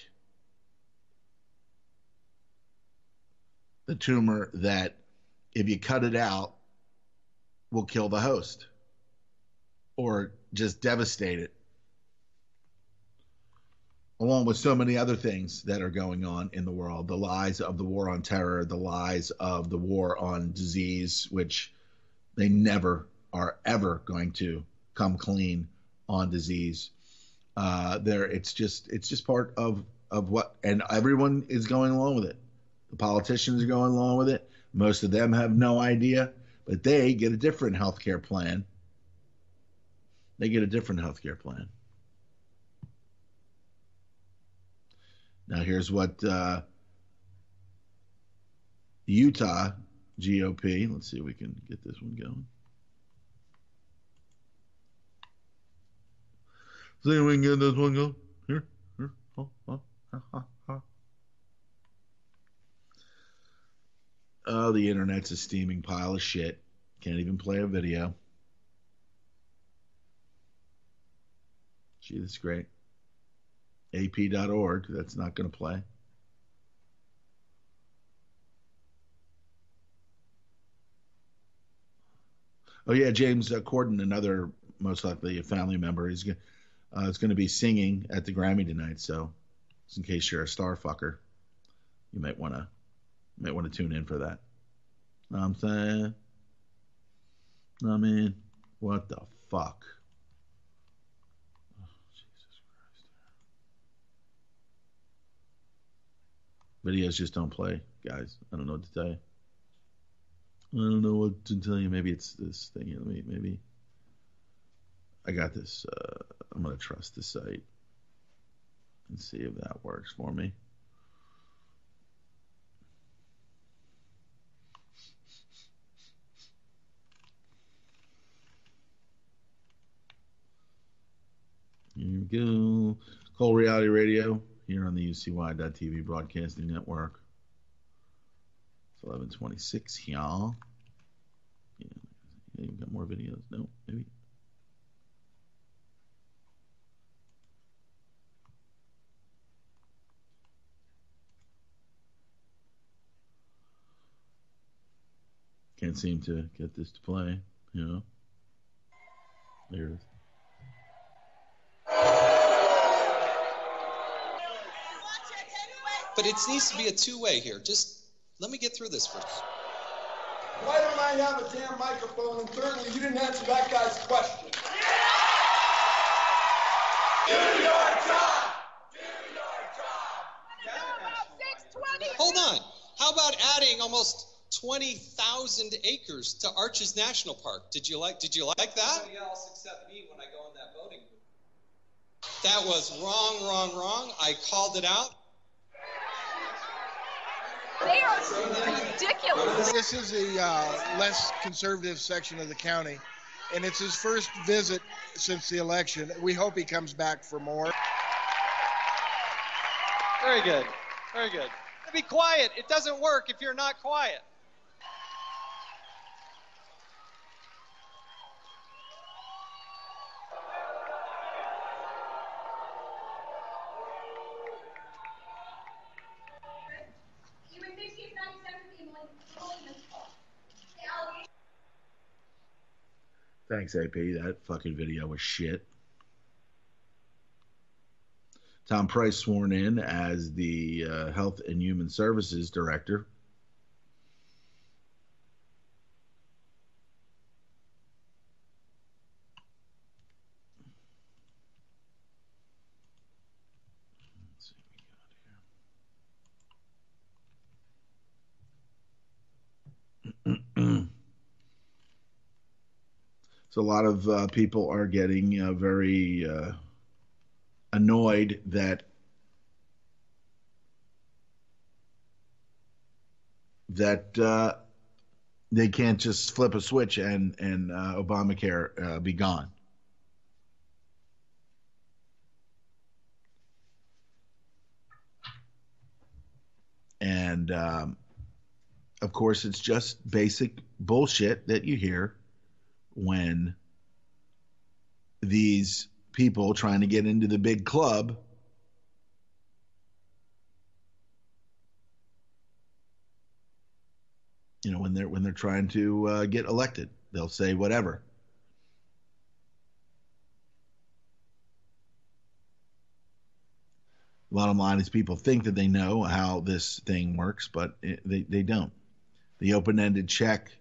the tumor that if you cut it out will kill the host or just devastate it, along with so many other things that are going on in the world. The lies of the war on terror, the lies of the war on disease, which they never are ever going to come clean on disease. It's just part of what, and everyone is going along with it. The politicians are going along with it. Most of them have no idea, but they get a different healthcare plan. Now here's what Utah GOP, let's see if we can get this one going. See if we can get this one going. Here. Oh, the internet's a steaming pile of shit. Can't even play a video. Gee, that's great. AP.org, that's not going to play. Oh, yeah, James Corden, another, most likely a family member, is going to be singing at the Grammy tonight. So, just in case you're a star fucker, you might want to tune in for that. Know what I'm saying? I mean, what the fuck? Oh, Jesus Christ. Videos just don't play, guys. I don't know what to tell you. Maybe it's this thing. Maybe I got this. I'm going to trust the site and see if that works for me. Here we go. Cole Reality Radio here on the UCY.TV Broadcasting Network. It's 11:26, y'all. Yeah, you've got more videos. No, maybe. Can't seem to get this to play, you know. There it is. But it needs to be a two-way here. Just let me get through this first. Why don't I have a damn microphone? And thirdly, you didn't answer that guy's question. Do your job! Do your job! Hold on. How about adding almost 20,000 acres to Arches National Park? Did you like that? Nobody else except me when I go in that voting booth. That was wrong. I called it out. They are ridiculous. This is the less conservative section of the county, and it's his first visit since the election. We hope he comes back for more. Very good. Very good. Be quiet. It doesn't work if you're not quiet. Thanks, AP. That fucking video was shit. Tom Price sworn in as the Health and Human Services Director. So a lot of people are getting very annoyed that they can't just flip a switch and Obamacare be gone. And of course, it's just basic bullshit that you hear when these people trying to get into the big club when they're trying to get elected, they'll say whatever. Bottom line is people think that they know how this thing works, but they don't. The open-ended check,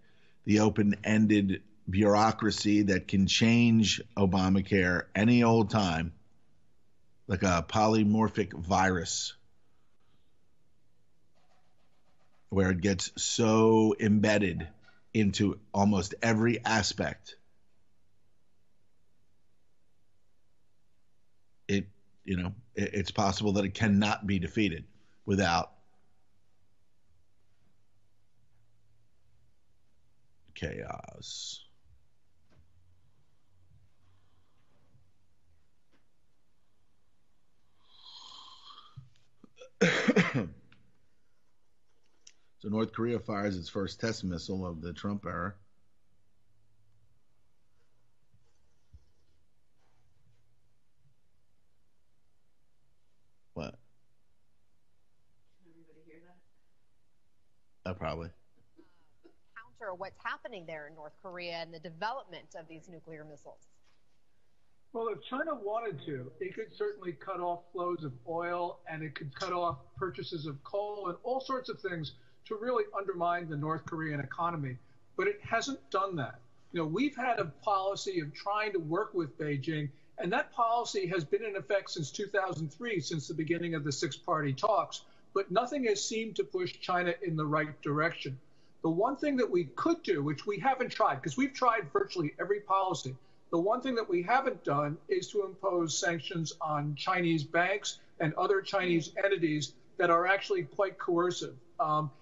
the open-ended bureaucracy that can change Obamacare any old time, like a polymorphic virus, where it gets so embedded into almost every aspect. It's possible that it cannot be defeated without chaos. So North Korea fires its first test missile of the Trump era. What? Can everybody hear that? Probably. Counter what's happening there in North Korea and the development of these nuclear missiles. Well, if China wanted to, it could certainly cut off flows of oil, and it could cut off purchases of coal and all sorts of things to really undermine the North Korean economy. But it hasn't done that. We've had a policy of trying to work with Beijing, and that policy has been in effect since 2003, since the beginning of the six-party talks, but nothing has seemed to push China in the right direction. The one thing that we could do, which we haven't tried, because we've tried virtually every policy, the one thing that we haven't done is to impose sanctions on Chinese banks and other Chinese entities that are actually quite coercive.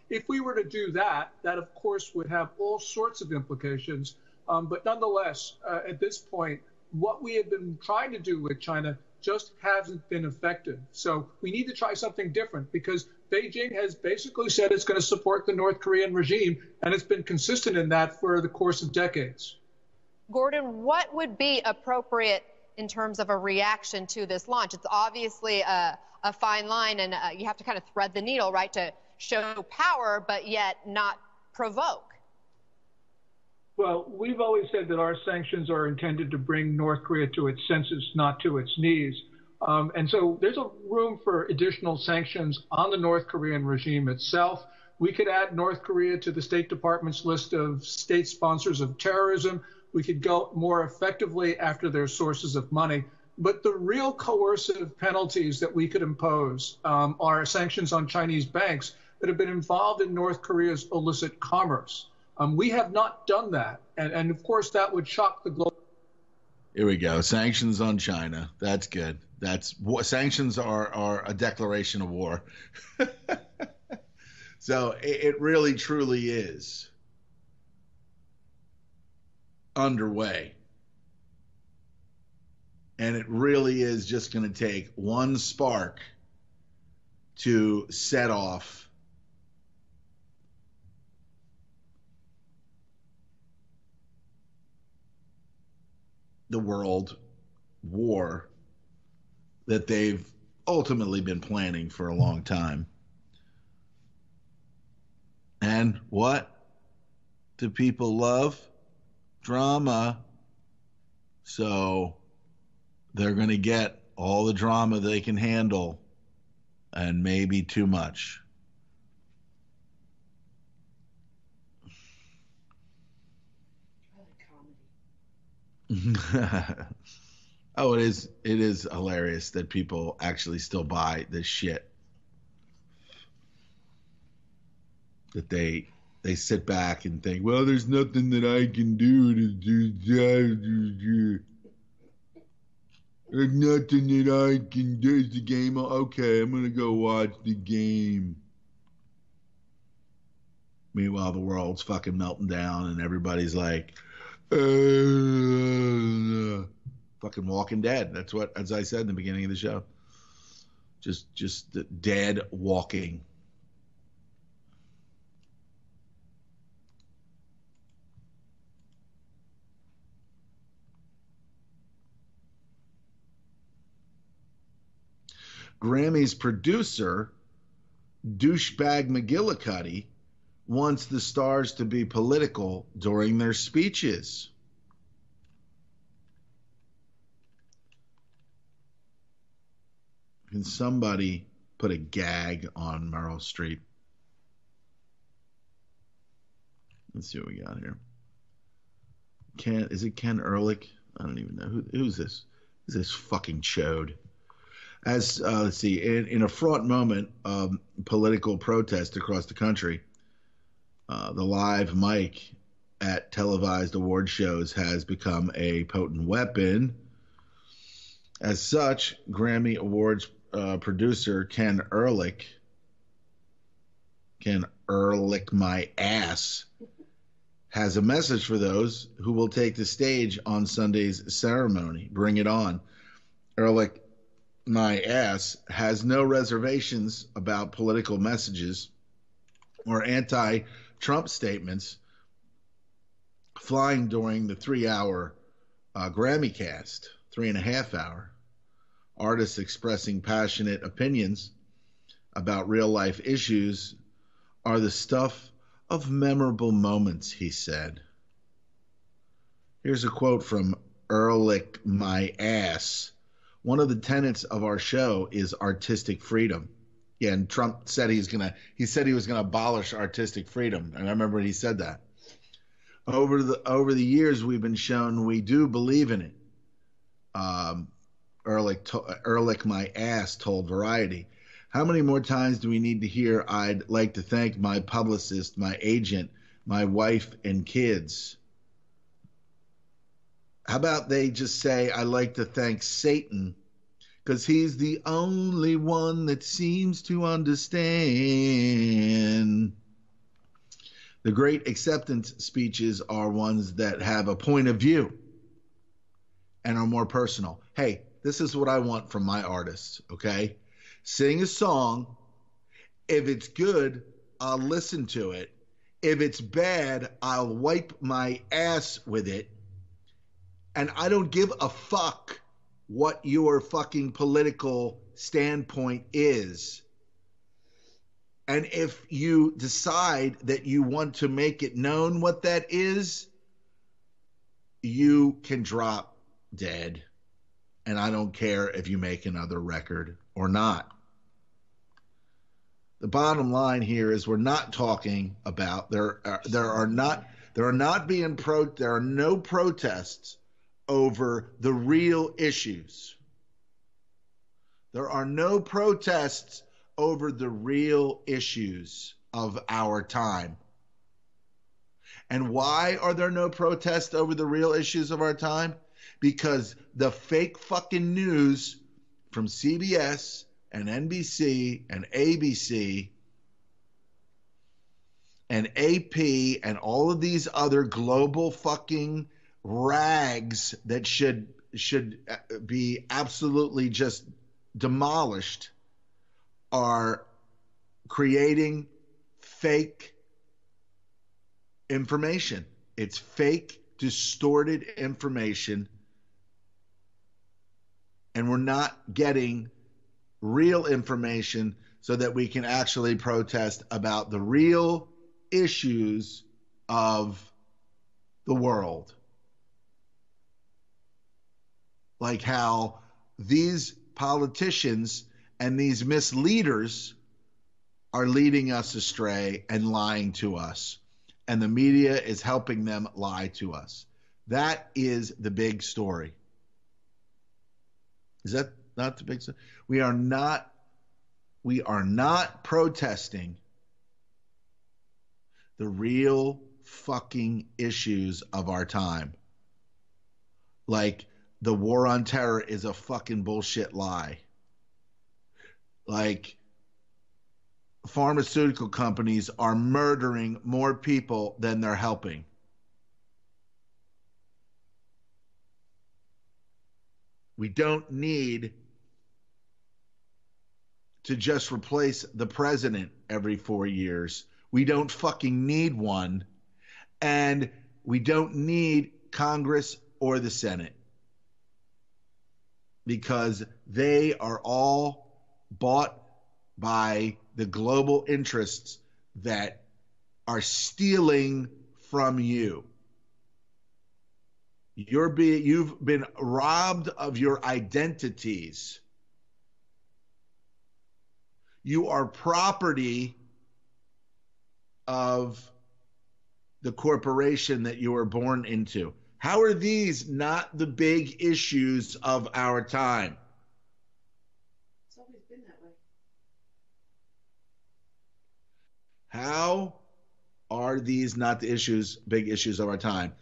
If we were to do that, that of course would have all sorts of implications. But nonetheless, at this point, what we have been trying to do with China just hasn't been effective. So we need to try something different, because Beijing has basically said it's going to support the North Korean regime, and it's been consistent in that for the course of decades. Gordon, what would be appropriate in terms of a reaction to this launch? It's obviously a fine line, and you have to kind of thread the needle, right, to show power, but yet not provoke. Well, we've always said that our sanctions are intended to bring North Korea to its senses, not to its knees. And so there's a room for additional sanctions on the North Korean regime itself. We could add North Korea to the State Department's list of state sponsors of terrorism. We could go more effectively after their sources of money. But the real coercive penalties that we could impose are sanctions on Chinese banks that have been involved in North Korea's illicit commerce. We have not done that. And of course, that would shock the global. Here we go. Sanctions on China. That's good. Sanctions are a declaration of war. So it really, truly is underway. And it really is just going to take one spark to set off the world war that they've ultimately been planning for a long time. And what do people love? Drama. So they're going to get all the drama they can handle, and maybe too much. Oh, it is hilarious that people actually still buy this shit that they they sit back and think, well, there's nothing that I can do to do. There's nothing that I can do. Is the game? Okay, I'm going to go watch the game. Meanwhile, the world's fucking melting down and everybody's like, fucking Walking Dead. That's what, as I said in the beginning of the show. Just the dead walking. Grammy's producer, douchebag McGillicuddy, wants the stars to be political during their speeches. Can somebody put a gag on Meryl Streep? Let's see what we got here. Is it Ken Ehrlich? I don't even know. Who's this? Who's this fucking chode? As let's see, in a fraught moment of political protest across the country, the live mic at televised award shows has become a potent weapon. As such, Grammy Awards producer Ken Ehrlich my ass, has a message for those who will take the stage on Sunday's ceremony. Bring it on. Ehrlich my ass has no reservations about political messages or anti-Trump statements flying during the 3-hour Grammy cast, 3.5 hour. Artists expressing passionate opinions about real-life issues are the stuff of memorable moments, he said. Here's a quote from Ehrlich my ass. One of the tenets of our show is artistic freedom. Yeah, and Trump said he was going to abolish artistic freedom. And I remember when he said that. Over the years, we've been shown we do believe in it. Ehrlich my ass told Variety. How many more times do we need to hear, I'd like to thank my publicist, my agent, my wife and kids? How about they just say, I'd like to thank Satan because he's the only one that seems to understand. The great acceptance speeches are ones that have a point of view and are more personal. Hey, this is what I want from my artists, okay? Sing a song. If it's good, I'll listen to it. If it's bad, I'll wipe my ass with it. And I don't give a fuck what your fucking political standpoint is. And if you decide that you want to make it known what that is, you can drop dead. And I don't care if you make another record or not. The bottom line here is we're not talking about there are no protests over the real issues. There are no protests over the real issues of our time. And why are there no protests over the real issues of our time? Because the fake fucking news from CBS and NBC and ABC and AP and all of these other global fucking rags that should be absolutely just demolished are creating fake information. It's fake, distorted information, and we're not getting real information so that we can actually protest about the real issues of the world. Like how these politicians and these misleaders are leading us astray and lying to us. And the media is helping them lie to us. That is the big story. Is that not the big story? We are not protesting the real fucking issues of our time. Like, the war on terror is a fucking bullshit lie. Like, pharmaceutical companies are murdering more people than they're helping. We don't need to just replace the president every 4 years. We don't fucking need one. And we don't need Congress or the Senate, because they are all bought by the global interests that are stealing from you. You've been robbed of your identities. You are property of the corporation that you were born into. How are these not the big issues of our time? It's always been that way. How are these not the big issues of our time?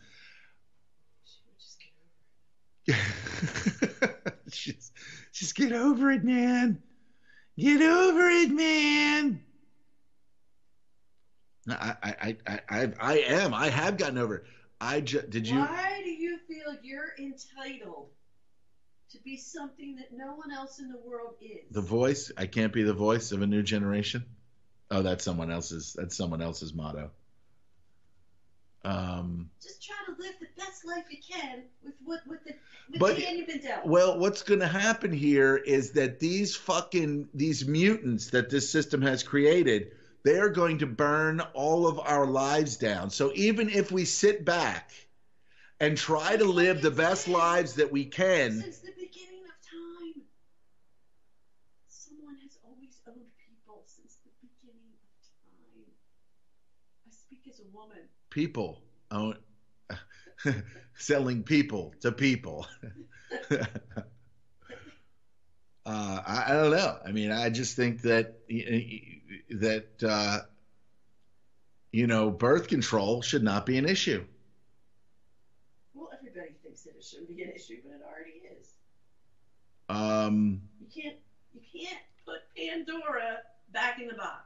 Just get over it, man. Get over it, man. I have gotten over it. Why do you feel you're entitled to be something that no one else in the world is? The voice? I can't be the voice of a new generation? Oh, that's someone else's motto. Just try to live the best life you can with the hand you've been dealt. Well, what's going to happen here is that these mutants that this system has created, they are going to burn all of our lives down. So even if we sit back and try to live the best lives that we can. Since the beginning of time, someone has always owned people since the beginning of time. I speak as a woman. People own selling people to people. I don't know. I mean, I just think that birth control should not be an issue. Well, everybody thinks that it shouldn't be an issue, but it already is. You can't put Pandora back in the box.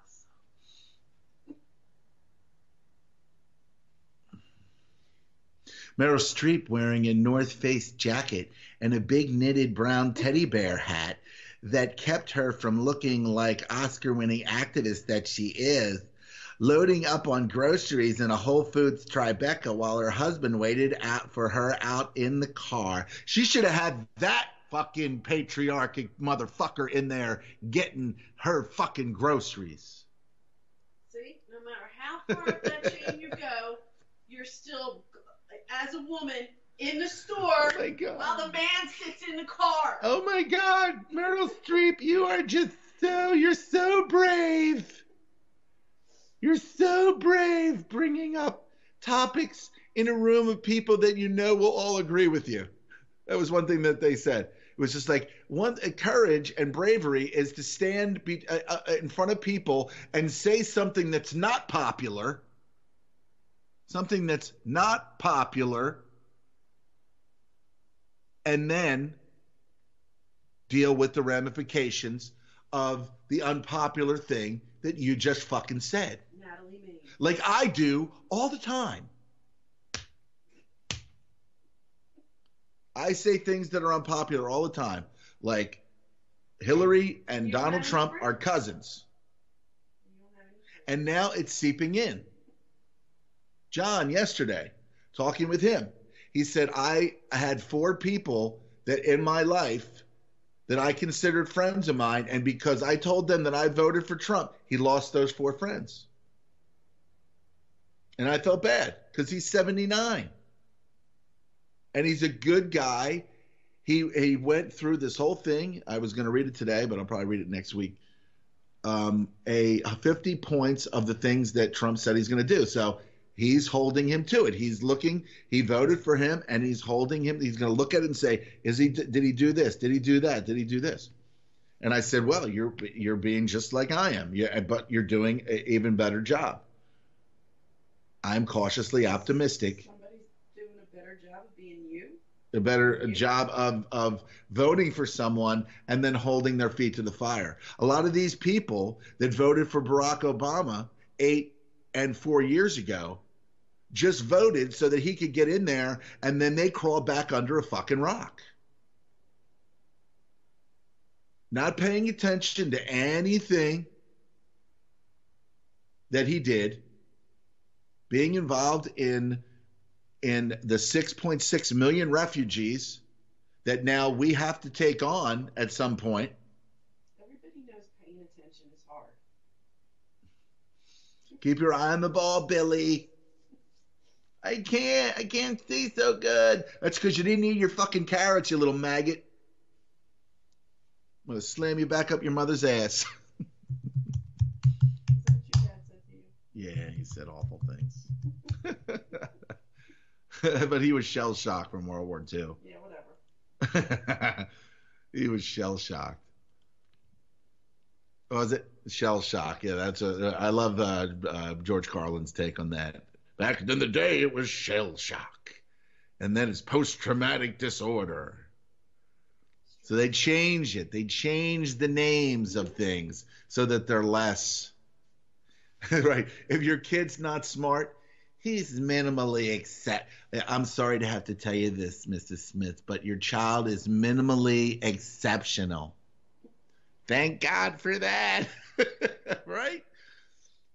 Meryl Streep wearing a North Face jacket and a big knitted brown teddy bear hat that kept her from looking like Oscar-winning activist that she is, loading up on groceries in a Whole Foods Tribeca while her husband waited out for her out in the car. She should have had that fucking patriarchic motherfucker in there getting her fucking groceries. See, no matter how far up that chain you go, you're still, as a woman, in the store while the man sits in the car. Oh my God, Meryl Streep, you're so brave. You're so brave bringing up topics in a room of people that you know will all agree with you. That was one thing that they said. It was just like courage and bravery is to stand in front of people and say something that's not popular. Something that's not popular. And then deal with the ramifications of the unpopular thing that you just fucking said. Natalie May. Like I do all the time. I say things that are unpopular all the time. Like Hillary and Donald Trump are cousins. And now it's seeping in. John, yesterday, talking with him, he said, I had 4 people that in my life that I considered friends of mine, and because I told them that I voted for Trump, he lost those 4 friends. And I felt bad because he's 79. And he's a good guy. He went through this whole thing. I was going to read it today, but I'll probably read it next week. 50 points of the things that Trump said he's going to do. So he's holding him to it. He voted for him, and he's holding him. He's going to look at it and say, did he do this? Did he do that? Did he do this? And I said, well, you're being just like I am, but you're doing an even better job. I'm cautiously optimistic. Somebody's doing a better job of being you. A better job of voting for someone and then holding their feet to the fire. A lot of these people that voted for Barack Obama 8 and 4 years ago just voted so that he could get in there, and then they crawled back under a fucking rock. Not paying attention to anything that he did, being involved in the 6.6 million refugees that now we have to take on at some point. Everybody knows paying attention is hard. Keep your eye on the ball, Billy. I can't see so good. That's because you didn't eat your fucking carrots, you little maggot. I'm going to slam you back up your mother's ass. Is that what your dad said to you? Yeah, he said awful things. But he was shell-shocked from World War II. Yeah, whatever. He was shell-shocked. Was it? Shell-shock. Yeah, I love George Carlin's take on that. Back in the day, it was shell-shock. And then it's post-traumatic disorder. So they change it. They change the names of things so that they're less. Right. If your kid's not smart, he's minimally I'm sorry to have to tell you this, Mrs. Smith, but your child is minimally exceptional. Thank God for that. Right?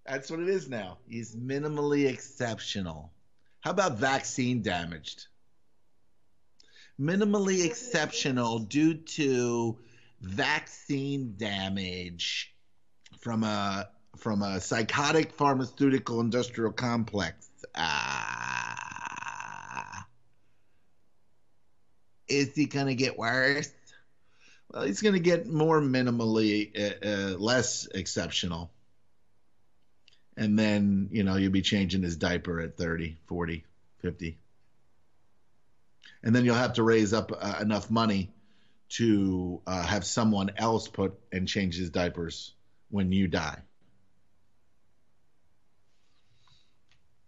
That's what it is now. He's minimally exceptional. How about vaccine damaged? Minimally exceptional due to vaccine damage from a psychotic pharmaceutical industrial complex. Is he going to get worse? Well, he's going to get more minimally less exceptional. And then, you'll be changing his diaper at 30, 40, 50. And then you'll have to raise up enough money to have someone else put and change his diapers when you die.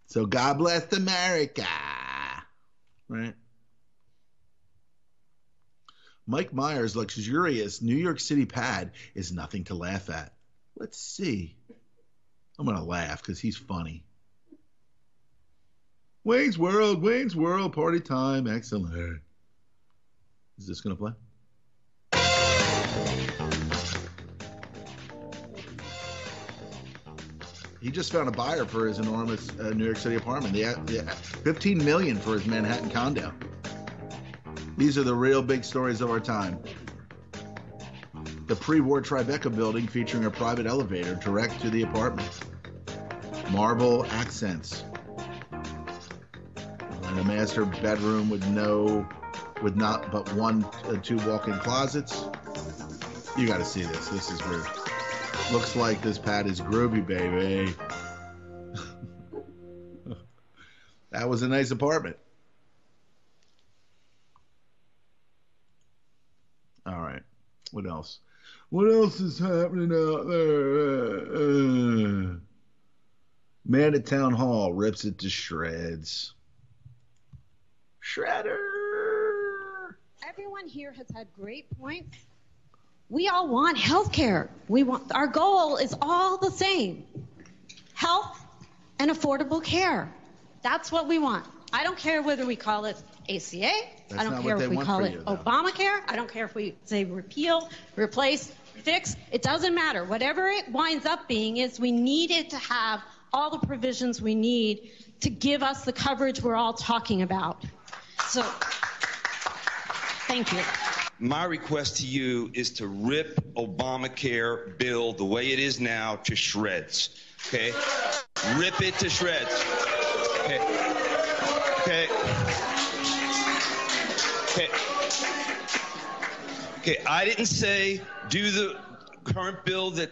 So God bless America. Right? Mike Myers' luxurious New York City pad is nothing to laugh at. Let's see. I'm going to laugh because he's funny. Wayne's World, party time, excellent. Is this going to play? He just found a buyer for his enormous New York City apartment. The $15 million for his Manhattan condo. These are the real big stories of our time. The pre-war Tribeca building featuring a private elevator direct to the apartment. Marble accents. And a master bedroom with not but two walk-in closets. You got to see this. This is weird. Looks like this pad is groovy, baby. That was a nice apartment. All right. What else? What else is happening out there? Man at Town Hall rips it to shreds. Shredder. Everyone here has had great points. We all want health care. Our goal is all the same. Health and affordable care. That's what we want. I don't care whether we call it ACA. I don't care if we call it Obamacare. I don't care if we say repeal, replace, fix. It doesn't matter. Whatever it winds up being is we need it to have all the provisions we need to give us the coverage we're all talking about. So, thank you. My request to you is to rip Obamacare bill the way it is now to shreds, okay? Rip it to shreds, okay? Okay. Okay. Okay, I didn't say do the current bill that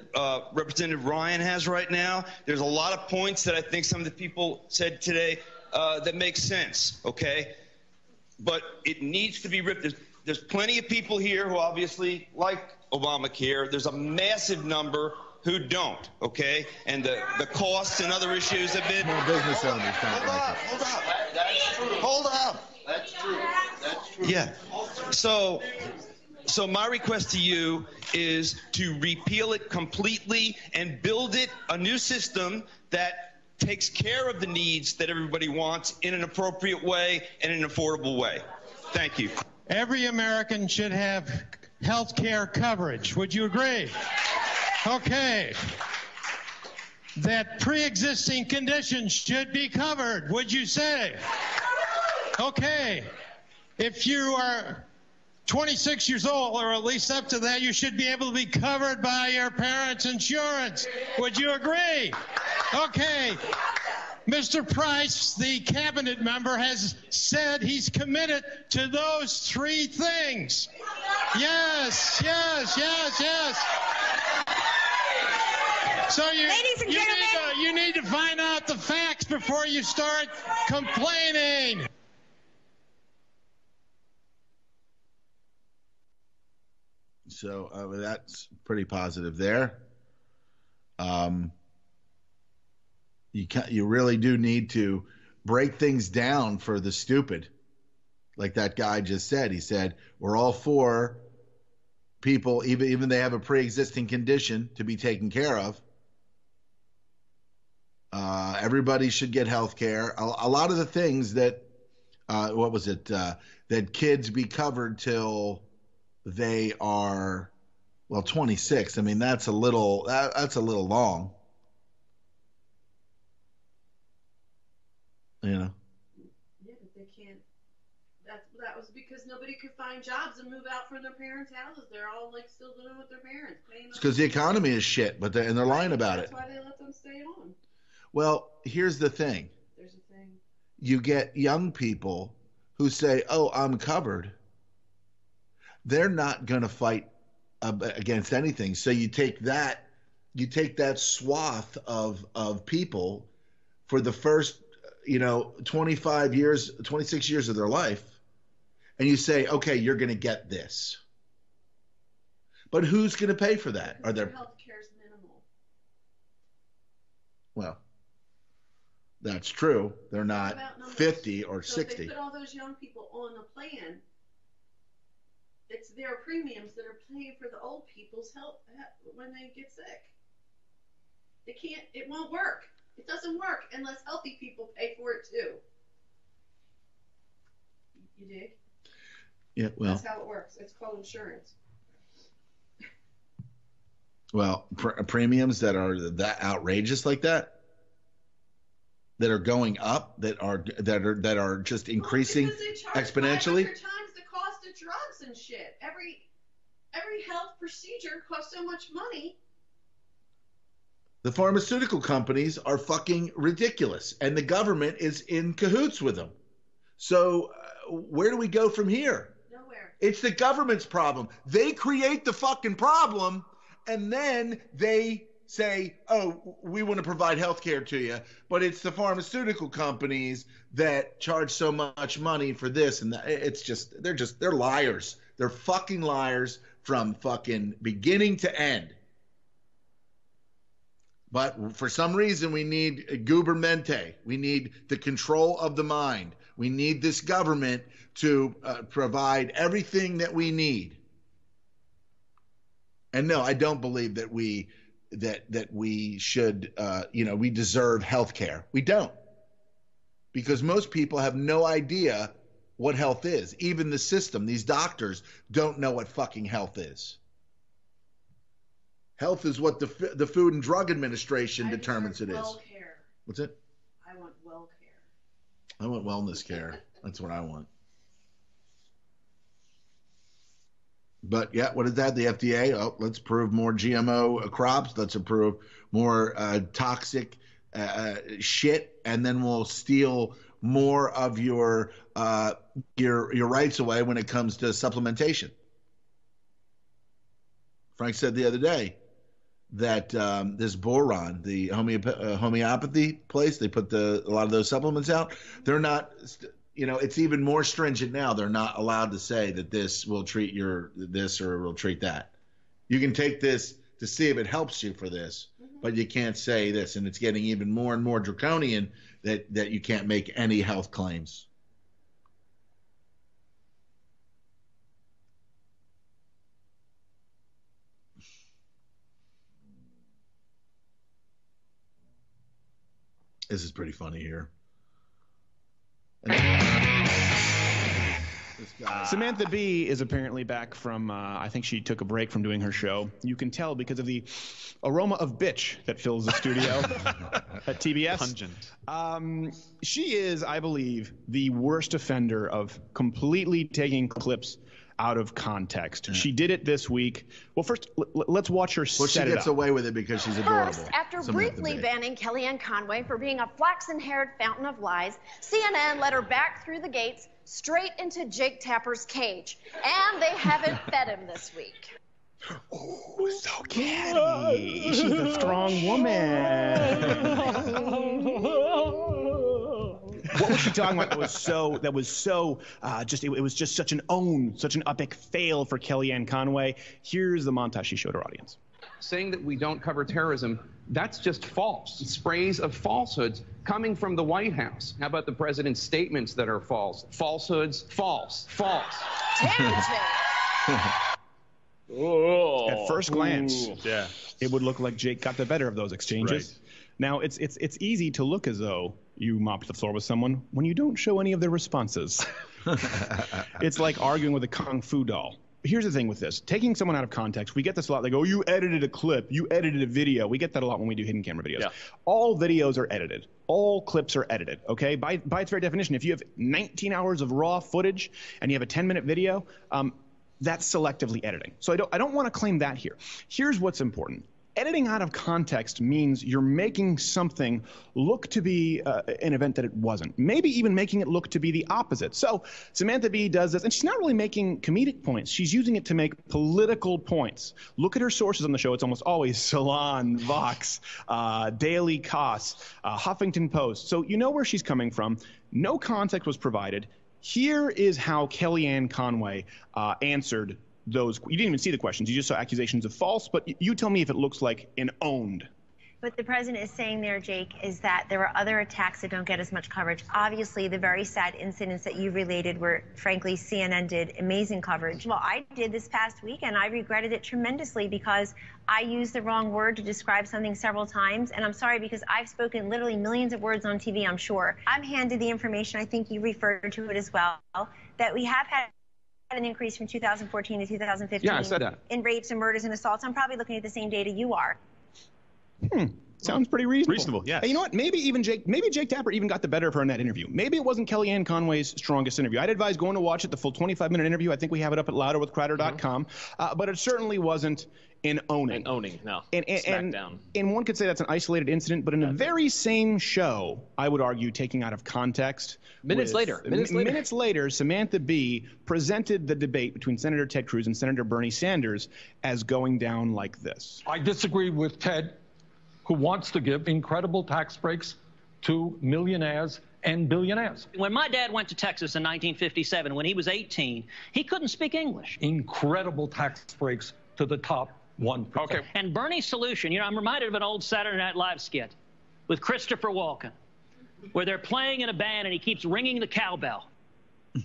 Representative Ryan has right now. There's a lot of points that I think some of the people said today that make sense, okay? But it needs to be ripped. There's plenty of people here who obviously like Obamacare. There's a massive number who don't, okay? And the costs and other issues have been... Small business owners don't like it. Hold up. That's true. Yeah. So my request to you is to repeal it completely and build it a new system that takes care of the needs that everybody wants in an appropriate way and in an affordable way. Thank you. Every American should have health care coverage. Would you agree? Okay. That pre-existing conditions should be covered. Would you say? Okay. If you are 26 years old, or at least up to that, you should be able to be covered by your parents' insurance. Would you agree? Okay. Mr. Price, the cabinet member, has said he's committed to those three things. Yes, yes, yes, yes. So Ladies and gentlemen, you need to find out the facts before you start complaining. So that's pretty positive there. You really do need to break things down for the stupid. Like that guy just said. He said, we're all for people, even they have a pre-existing condition, to be taken care of. Everybody should get health care. A lot of the things that, that kids be covered till they are, 26. I mean, that's a little long. Yeah, but they can't. That was because nobody could find jobs and move out from their parents' houses. They're all still living with their parents. It's because the economy is shit, but they're lying about it. That's why they let them stay on. Well, here's the thing. There's a thing. You get young people who say, "Oh, I'm covered." They're not going to fight against anything. So you take that swath of people for the first 25 years, 26 years of their life, and you say, okay, you're going to get this. But who's going to pay for that? Are there health care is minimal? Well, that's true. They're not 50 or so 60. If they put all those young people on the plan, it's their premiums that are paying for the old people's health when they get sick. It won't work. It doesn't work unless healthy people pay for it too. You dig? Yeah, well. That's how it works. It's called insurance. Well, premiums that are that outrageous like that are going up, that are just increasing exponentially. 500 times the cost of drugs and shit. Every health procedure costs so much money. The pharmaceutical companies are fucking ridiculous, and the government is in cahoots with them. So where do we go from here? Nowhere. It's the government's problem. They create the fucking problem, and then they say, oh, we want to provide health care to you, but it's the pharmaceutical companies that charge so much money for this and that. It's just, they're liars. They're fucking liars from fucking beginning to end. But for some reason, we need gubermente. We need the control of the mind. We need this government to provide everything that we need. And no, I don't believe that we should, we deserve health care. We don't. Because most people have no idea what health is. Even the system, these doctors don't know what fucking health is. Health is what the Food and Drug Administration determines it is. Care. What's it? I want well care. I want wellness care. That's what I want. But yeah, what is that? The FDA? Oh, let's approve more GMO crops. Let's approve more toxic shit, and then we'll steal more of your rights away when it comes to supplementation. Frank said the other day that this boron, the homeopathy place, they put a lot of those supplements out. They're not, it's even more stringent now. They're not allowed to say that this will treat this or will treat that. You can take this to see if it helps you for this, but you can't say this, and it's getting even more and more draconian that you can't make any health claims. This is pretty funny here. Samantha Bee is apparently back from, I think she took a break from doing her show. You can tell because of the aroma of bitch that fills the studio at TBS. Pungent. She is, I believe, the worst offender of completely taking clips out of context. Yeah. She did it this week. Well, first, let's watch her set it up. Well, she gets away with it because she's adorable. First, after briefly banning Kellyanne Conway for being a flaxen-haired fountain of lies, CNN let her back through the gates straight into Jake Tapper's cage. And they haven't fed him this week. Oh, so catty. She's a strong woman. What was she talking about? It was just such an epic fail for Kellyanne Conway. Here's the montage she showed her audience. Saying that we don't cover terrorism, that's just false. Sprays of falsehoods coming from the White House. How about the president's statements that are false? Falsehoods, false, false. Damn it, Jake. At first glance, it would look like Jake got the better of those exchanges. Right. Now, it's easy to look as though you mopped the floor with someone when you don't show any of their responses. It's like arguing with a kung fu doll. Here's the thing with this. Taking someone out of context, we get this a lot. They go, you edited a clip. You edited a video. We get that a lot when we do hidden camera videos. Yeah. All videos are edited. All clips are edited, okay? By its very definition, if you have 19 hours of raw footage and you have a 10-minute video, that's selectively editing. So I don't want to claim that here. Here's what's important. Editing out of context means you're making something look to be an event that it wasn't. Maybe even making it look to be the opposite. So Samantha Bee does this, and she's not really making comedic points. She's using it to make political points. Look at her sources on the show. It's almost always Salon, Vox, Daily Kos, Huffington Post. So you know where she's coming from. No context was provided. Here is how Kellyanne Conway answered those. You didn't even see the questions. You just saw accusations of false, but you tell me if it looks like an owned. What the president is saying there, Jake, is that there are other attacks that don't get as much coverage. Obviously, the very sad incidents that you related where, frankly, CNN did amazing coverage. Well, I did this past week, and I regretted it tremendously because I used the wrong word to describe something several times, and I'm sorry because I've spoken literally millions of words on TV, I'm sure. I'm handed the information, I think you referred to it as well, that we have had an increase from 2014 to 2015 I said that. in rapes and murders and assaults. I'm probably looking at the same data you are. Sounds pretty reasonable. Reasonable, yes. Hey, you know what? Maybe Jake Tapper even got the better of her in that interview. Maybe it wasn't Kellyanne Conway's strongest interview. I'd advise going to watch it, the full 25-minute interview. I think we have it up at louderwithcrowder.com. But it certainly wasn't an owning. No. Smackdown. And one could say that's an isolated incident, but in the very same show, I would argue, taking out of context. Minutes later, Samantha Bee presented the debate between Senator Ted Cruz and Senator Bernie Sanders as going down like this. I disagree with Ted, who wants to give incredible tax breaks to millionaires and billionaires. When my dad went to Texas in 1957, when he was 18, he couldn't speak English. Incredible tax breaks to the top 1%. Okay. And Bernie's solution, I'm reminded of an old Saturday Night Live skit with Christopher Walken, where they're playing in a band and he keeps ringing the cowbell.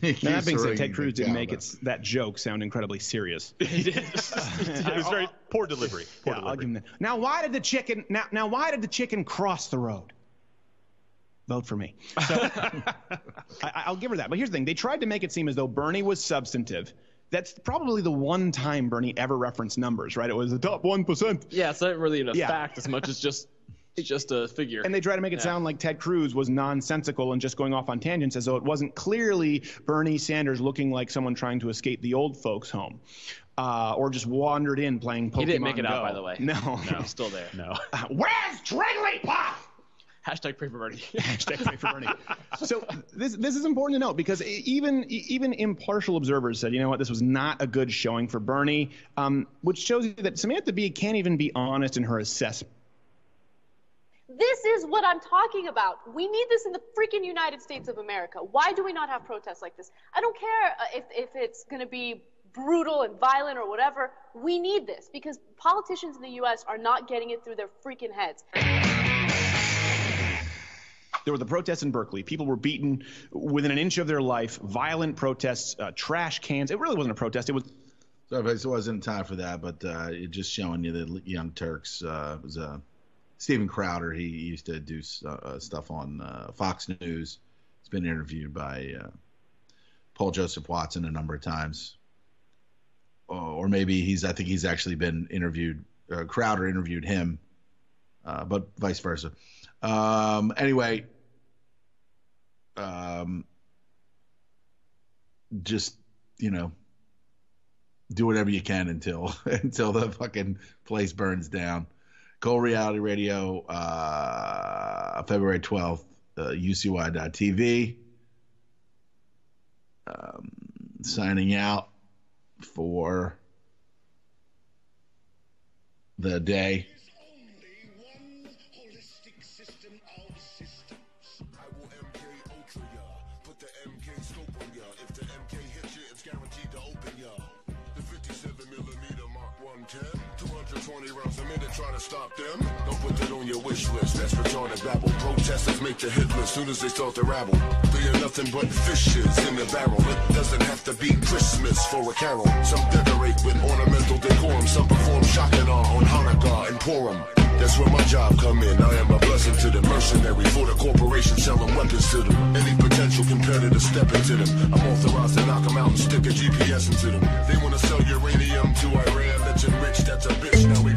That being said, Ted Cruz didn't make that joke sound incredibly serious. He did. It was very poor delivery. I'll give him that. Now, why did the chicken cross the road? Vote for me. So, I'll give her that. But here's the thing. They tried to make it seem as though Bernie was substantive. That's probably the one time Bernie ever referenced numbers, right? It was the top 1%. Yeah, it's not really a fact as much as just a figure. And they try to make it sound like Ted Cruz was nonsensical and just going off on tangents, as though it wasn't clearly Bernie Sanders looking like someone trying to escape the old folks' home. Or just wandered in playing Pokemon Go. He didn't make it out, by the way. No. He's still there. No. Where's Jigglypuff? Hashtag pray for Bernie. Hashtag pray for Bernie. So this is important to note because even impartial observers said, you know what, this was not a good showing for Bernie, which shows you that Samantha Bee can't even be honest in her assessment. This is what I'm talking about. We need this in the freaking United States of America. Why do we not have protests like this? I don't care if it's going to be brutal and violent or whatever. We need this because politicians in the U.S. are not getting it through their freaking heads. There were the protests in Berkeley. People were beaten within an inch of their life. Violent protests, trash cans. It really wasn't a protest. It was. Sorry, it wasn't time for that, but it just showing you the Young Turks. It was Steven Crowder. He used to do stuff on Fox News. He's been interviewed by Paul Joseph Watson a number of times. Or maybe I think he's actually been interviewed. Crowder interviewed him, but vice versa. Anyway, just, do whatever you can until the fucking place burns down. Cole Reality Radio, February 12th, UCY.TV. Signing out for the day. Try to stop them. Don't put that on your wish list. That's retarded babble. Protesters make the hit list soon as they start to rabble. They are nothing but fishes in the barrel. It doesn't have to be Christmas for a carol. Some decorate with ornamental decorum. Some perform Shakana on Hanukkah and Purim. That's where my job come in. I am a blessing to them. Mercenary for the corporation selling weapons to them. Any potential competitor step into them. I'm authorized to knock them out and stick a GPS into them. They want to sell uranium to Iran. That's enriched. That's a bitch. Now we